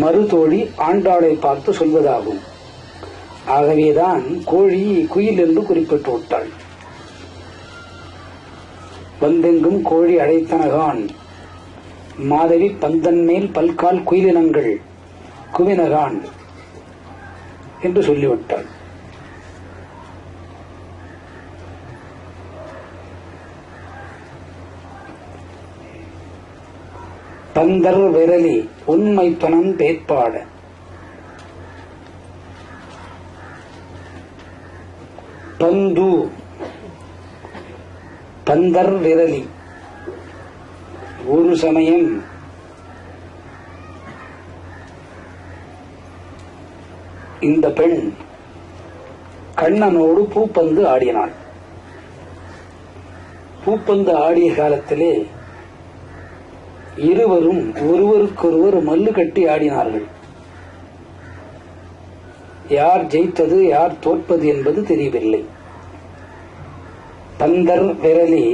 மறுதோழி ஆண்டாளை பார்த்து சொல்வதாகும். ஆகவேதான் கோழி குயில் என்று குறிப்பிட்டு விட்டாள். வந்தெங்கும் கோழி அழைத்தனகான், மாதவி பந்தன் மேல் பல்கால் குயிலினங்கள் குவினகான் என்று சொல்லிவிட்டாள். பந்தர் விரலி உண்மைப்பனம் பேட்பாட, பந்து பந்தர் விரலி. ஒரு சமயம் இந்த பெண் கண்ணனோடு பூப்பந்து ஆடினாள். பூப்பந்து ஆடிய காலத்திலே இருவரும் ஒருவருக்கொருவர் மல்லு கட்டி ஆடினார்கள். யார் ஜெயித்தது யார் தோற்பது என்பது தெரியவில்லை. பந்தர் விரலி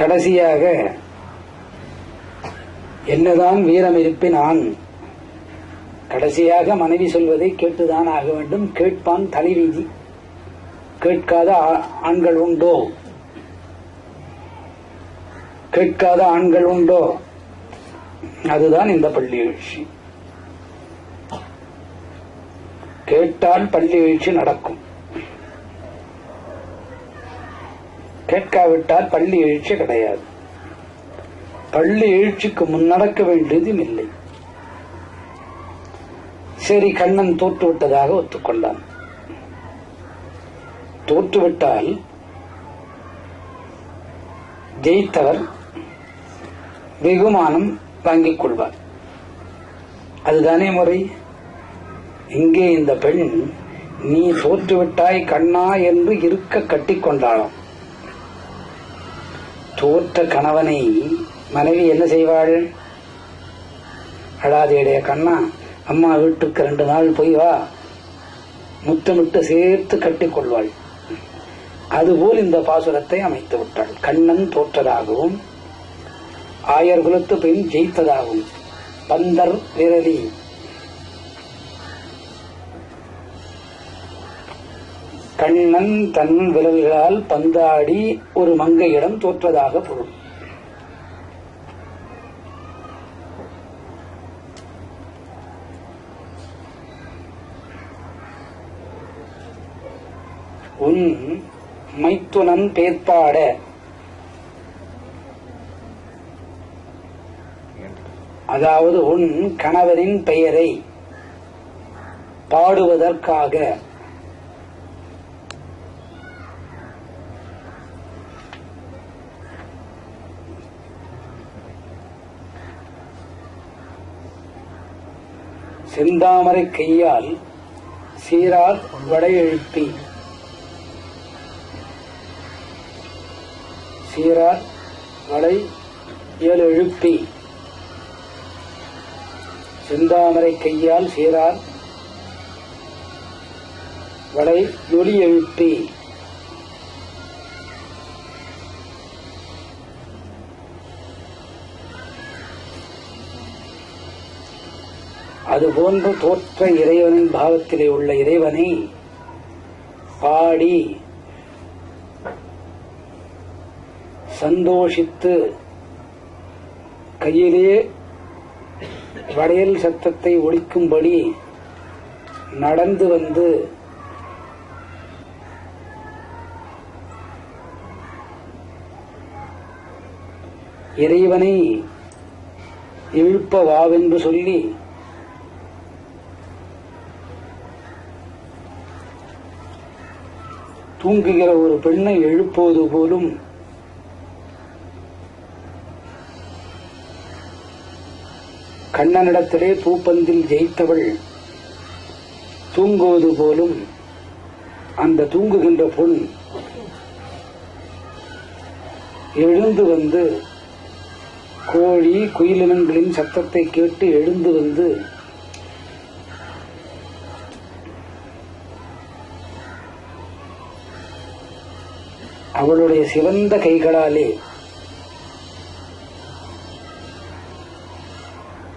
கடைசியாக என்னதான் வீரம் இருப்பினான், கடைசியாக மனைவி சொல்வதை கேட்டுதான் ஆக வேண்டும். கேட்பான் தலைவீதி, கேட்காத ஆண்கள் உண்டோ? கேட்காத ஆண்கள் உண்டோ? அதுதான் இந்த பள்ளி எழுச்சி. கேட்டால் பள்ளி எழுச்சி நடக்கும், கேட்காவிட்டால் பள்ளி எழுச்சி கிடையாது. பள்ளி எழுச்சிக்கு முன் நடக்க வேண்டியதும் இல்லை. சரி, கண்ணன் தோற்றுவிட்டதாக ஒத்துக்கொண்டான். தோற்றுவிட்டால் ஜெயித்தவர் வெகுமானம் வாங்கிக் கொள்வார். அதுதானே முறை. இங்கே இந்த பெண் நீ தோற்றுவிட்டாய் கண்ணா என்று இருக்க கட்டிக்கொண்டாளாம். தோற்ற கணவனை மனைவி என்ன செய்வாள்? அழாதேடைய கண்ணா, அம்மா வீட்டுக்கு 2 நாள் போய் வா, முத்தமிட்டு சேர்த்து கட்டிக்கொள்வாள். அதுபோல் இந்த பாசுரத்தை அமைத்து விட்டாள். கண்ணன் தோற்றதாகவும் ஆயர் குலத்து பெண் ஜெயித்ததாகவும் பந்தர் விரலி கண்ணன் தன் விரல்களால் பந்தாடி ஒரு மங்கையிடம் தோற்றதாக பொருள். உன் மைத்துனன் பேர்ப்பாட, அதாவது உன் கணவரின் பெயரை பாடுவதற்காக செந்தாமரை கையால் சீரார் வடை எழுப்பி, சீரார் வடை எழுப்பி, செந்தாமரை கையால் சீரார் வடை ஒலி எழுப்பி, அதுபோன்று தோற்ற இறைவனின் பாவத்திலே உள்ள இறைவனை பாடி சந்தோஷித்து கையிலே வளையல் சத்தத்தை ஒலிக்கும்படி நடந்து வந்து இறைவனை எழுப்ப வாவென்று சொல்லி தூங்குகிற ஒரு பெண்ணை எழுப்புவது போலும் கண்ணனிடத்திலே பூப்பந்தில் ஜெயித்தவள் தூங்குவது போலும் அந்த தூங்குகின்ற பொன் எழுந்து வந்து கோழி குயிலினங்களின் சத்தத்தை கேட்டு எழுந்து வந்து அவளுடைய சிவந்த கைகளாலே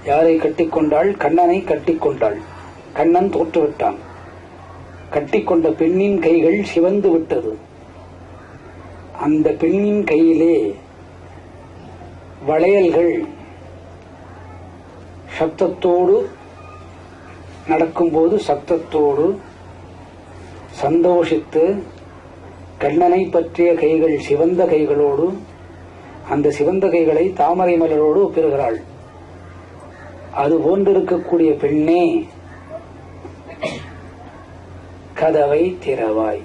யாரை கட்டிக்கொண்டாள்? கண்ணனை கட்டிக்கொண்டாள். கண்ணன் தோற்றுவிட்டான். கட்டிக்கொண்ட பெண்ணின் கைகள் சிவந்து விட்டது. அந்த பெண்ணின் கையிலே வளையல்கள் சப்தத்தோடு நடக்கும்போது சப்தத்தோடு சந்தோஷித்து கண்ணனை பற்றிய கைகள் சிவந்த கைகளோடு அந்த சிவந்த கைகளை தாமரை மலரோடு ஒப்பிடுகிறாள். அது போன்றிருக்கக்கூடிய பெண்ணே கதவை திறவாய்.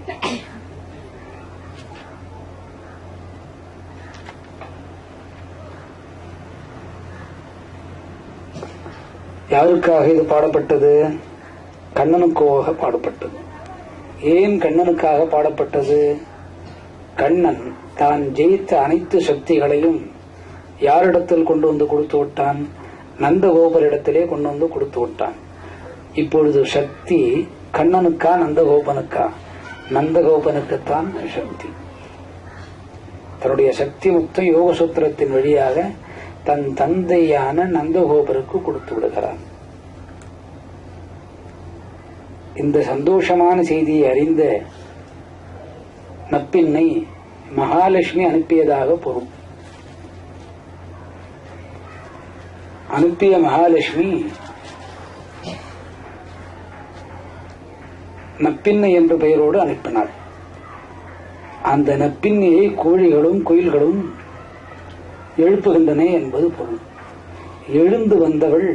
யாருக்காக இது பாடப்பட்டது? கண்ணனுக்காக பாடப்பட்டது. ஏன் கண்ணனுக்காக பாடப்பட்டது? கண்ணன் தான் ஜெயித்த அனைத்து சக்திகளையும் யாரிடத்தில் கொண்டு வந்து கொடுத்து விட்டான்? நந்தகோபரிடத்திலே கொண்டு வந்து கொடுத்து விட்டான். இப்பொழுது சக்தி கண்ணனுக்கா நந்தகோபனுக்கா? நந்தகோபனுக்குத்தான் சக்தி. தன்னுடைய சக்தி முக்த யோக சூத்திரத்தின் வழியாக தன் தந்தையான நந்தகோபருக்கு கொடுத்து விடுகிறான். இந்த சந்தோஷமான செய்தியை அறிந்த நப்பின்னை மகாலட்சுமி அனுப்பியதாக பொருள். அனுப்பிய மகாலட்சுமி நப்பின்னை என்ற பெயரோடு அனுப்பினாள். அந்த நப்பின்னையை கோழிகளும் குயில்களும் எழுப்புகின்றன என்பது பொருள். எழுந்து வந்தவள்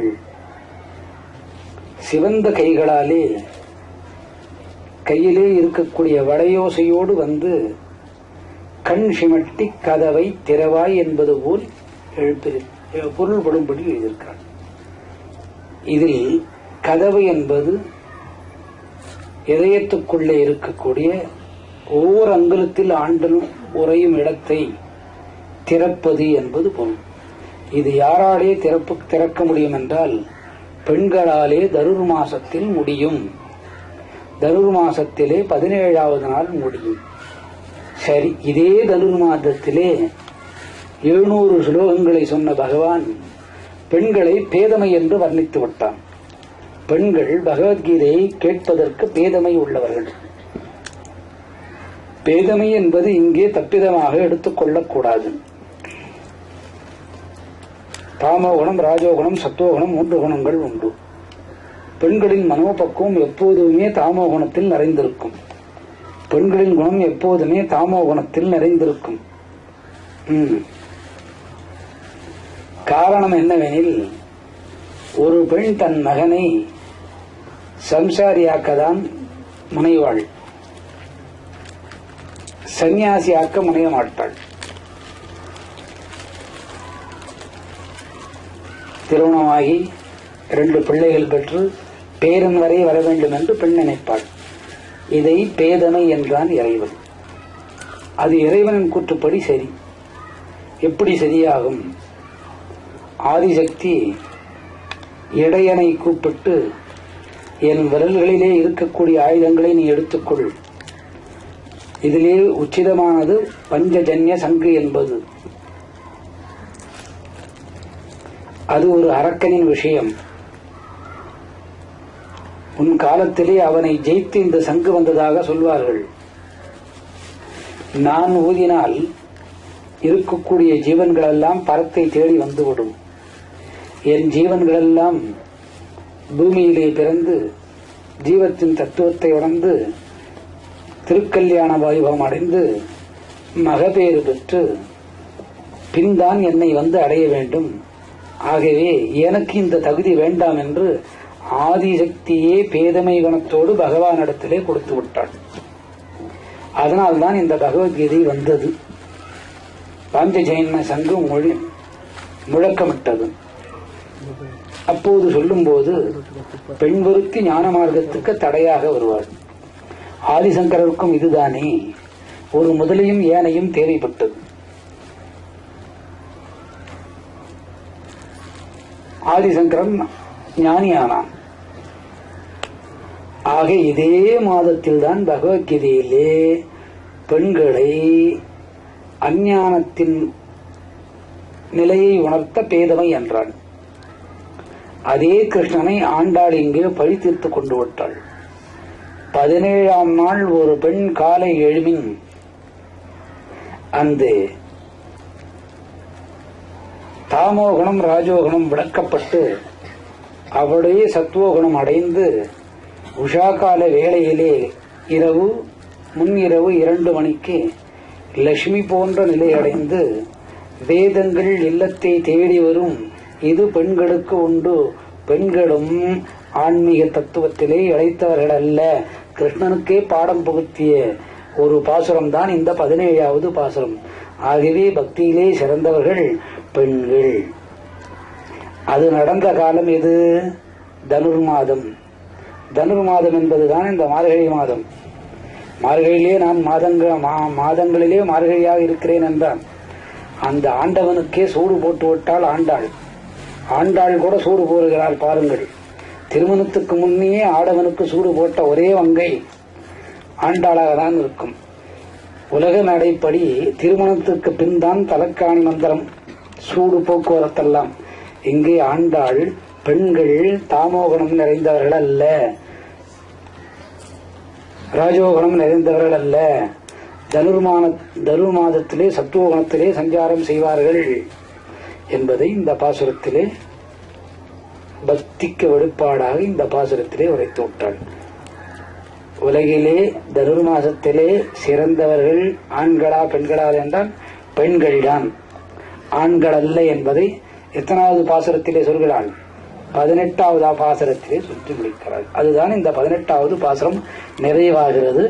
சிவந்த கைகளாலே கையிலே இருக்கக்கூடிய வளையோசையோடு வந்து கண் சிமட்டி கதவை திறவாய் என்பது போல் பொருள் படும்படி எழுதியிருக்கிறார். இதில் கதவு என்பது இதயத்துக்குள்ளே இருக்கக்கூடிய ஒவ்வொரு அங்குலத்தில் ஆண்டலும் உறையும் இடத்தை திறப்பது என்பது பொருள். இது யாராலே திறக்க முடியும் என்றால் பெண்களாலே தருர் மாசத்தில் முடியும். தருர் மாசத்திலே 17வது நாள் முடியும். சரி, இதே தனுர் மாதத்திலே 700 ஸ்லோகங்களை சொன்ன பகவான் பெண்களை பேதமை என்று வர்ணித்து விட்டான். பெண்கள் பகவத்கீதையை கேட்பதற்கு பேதமை உள்ளவர்கள். பேதமை என்பது இங்கே தப்பிதமாக எடுத்துக் கொள்ளக்கூடாது. தாமோகுணம், ராஜோகுணம், சத்துவகுணம் 3 குணங்கள் உண்டு. பெண்களின் மனோபக்குவம் எப்போதுமே தாமோகுணத்தில் நிறைந்திருக்கும். பெண்களின் குணம் எப்போதுமே தாமோ குணத்தில் நிறைந்திருக்கும். காரணம் என்னவெனில், ஒரு பெண் தன் மகனை சம்சாரியாக்கதான் முனைவாள், சன்னியாசியாக்க முனைய மாட்டாள். திருமணமாகி 2 பிள்ளைகள் பெற்று பேரன் வரை வர வேண்டும் என்று பெண் நினைப்பாள். இதை பேதமை என்றான் இறைவன். அது இறைவனின் கூற்றுப்படி சரி. எப்படி சரியாகும்? ஆதிசக்தி இடையனை கூப்பிட்டு, என் விரல்களிலே இருக்கக்கூடிய ஆயுதங்களை நீ எடுத்துக்கொள், இதிலே உச்சிதமானது பஞ்சஜன்ய சங்கு என்பது. அது ஒரு அரக்கனின் விஷயம். உன் காலத்திலே அவனை ஜெயித்து இந்த சங்கு வந்ததாக சொல்வார்கள். நான் ஊதினால் இருக்கக்கூடிய ஜீவன்களெல்லாம் பரத்தை தேடி வந்துவிடும். என் ஜீவன்களெல்லாம் பூமியிலே பிறந்து ஜீவத்தின் தத்துவத்தை உணர்ந்து திருக்கல்யாண வைபவம் அடைந்து மகப்பேறு பெற்று பின்தான் என்னை வந்து அடைய வேண்டும். ஆகவே எனக்கு இந்த தகுதி வேண்டாம் என்று ஆதிசக்தியே பேதமை குணத்தோடு பகவானிடத்திலே கொடுத்து விட்டாள். அதனால்தான் இந்த பகவத்கீதை வந்தது. பாஞ்சஜன்ய சங்கு முழக்கமிட்டது. அப்போது சொல்லும்போது பெண் ஒருத்தி ஞான மார்க்கத்துக்கு தடையாக வருவாள். ஆதிசங்கரருக்கும் இதுதானே, ஒரு முதலையும் ஏனையும் தேவைப்பட்டது. ஆதிசங்கரன் ஞானியானான். ஆக இதே மாதத்தில் தான் பகவத்கீதையிலே பெண்களை அஞ்ஞானத்தின் நிலையை உணர்த்த பேதமை என்றான். அதே கிருஷ்ணனை ஆண்டாள் இங்கே பழி தீர்த்து கொண்டு விட்டாள். 17ஆம் நாள் ஒரு பெண் காலை எழுமின் அந்த தாமோகுணம் ராஜோகுணம் விளக்கப்பட்டு அவளுடைய சத்துவகுணம் அடைந்து உஷா கால வேளையிலே இரவு முன்னிரவு 2 மணிக்கு லட்சுமி போன்ற நிலை அடைந்து வேதங்கள் இல்லத்தை தேடி வரும். இது பெண்களுக்கு உண்டு. பெண்களும் ஆன்மீக தத்துவத்திலே இழைத்தவர்கள் அல்ல. கிருஷ்ணனுக்கே பாடம் புகுத்திய ஒரு பாசுரம் தான் இந்த 17வது பாசுரம். ஆகவே பக்தியிலே சிறந்தவர்கள் பெண்கள். அது நடந்த காலம் எது? தனுர் மாதம். தனுர் மாதம் என்பதுதான் இந்த மார்கழி மாதம். மார்கழியிலே நான் மாதங்களிலே மார்கழியாக இருக்கிறேன் என்றான். அந்த ஆண்டவனுக்கே சூடு போட்டு விட்டால் ஆண்டாள். ஆண்டாள் கூட சூடு போடுகிறாள் பாருங்கள். திருமணத்துக்கு முன்னே ஆடவனுக்கு சூடு போட்ட ஒரே வங்கை ஆண்டாளாக தான் இருக்கும். உலக நடைப்படி திருமணத்துக்கு பின் தான் தலக்காணி மந்திரம், சூடு போக்குவரத்தெல்லாம். இங்கே ஆண்டாள் பெண்கள் தாமோகுணம் நிறைந்தவர்கள் அல்ல, ராஜோகுணம் நிறைந்தவர்கள் அல்ல. தனுர் மாதத்திலே சத்துவகுணத்திலே சஞ்சாரம் செய்வார்கள் என்பதை இந்த பாசுரத்திலே பக்திக்கு வெளிப்பாடாக இந்த பாசுரத்திலே உரைத்து விட்டாள். உலகிலே தனுர் மாசத்திலே சிறந்தவர்கள் ஆண்களா பெண்களா என்றால் பெண்கள்தான், ஆண்கள் அல்ல என்பதை எத்தனாவது பாசுரத்திலே சொல்கிறாள்? 18வது பாசுரத்திலே சுற்றி முடிக்கிறாள். அதுதான் இந்த 18வது பாசுரம் நிறைவாகிறது.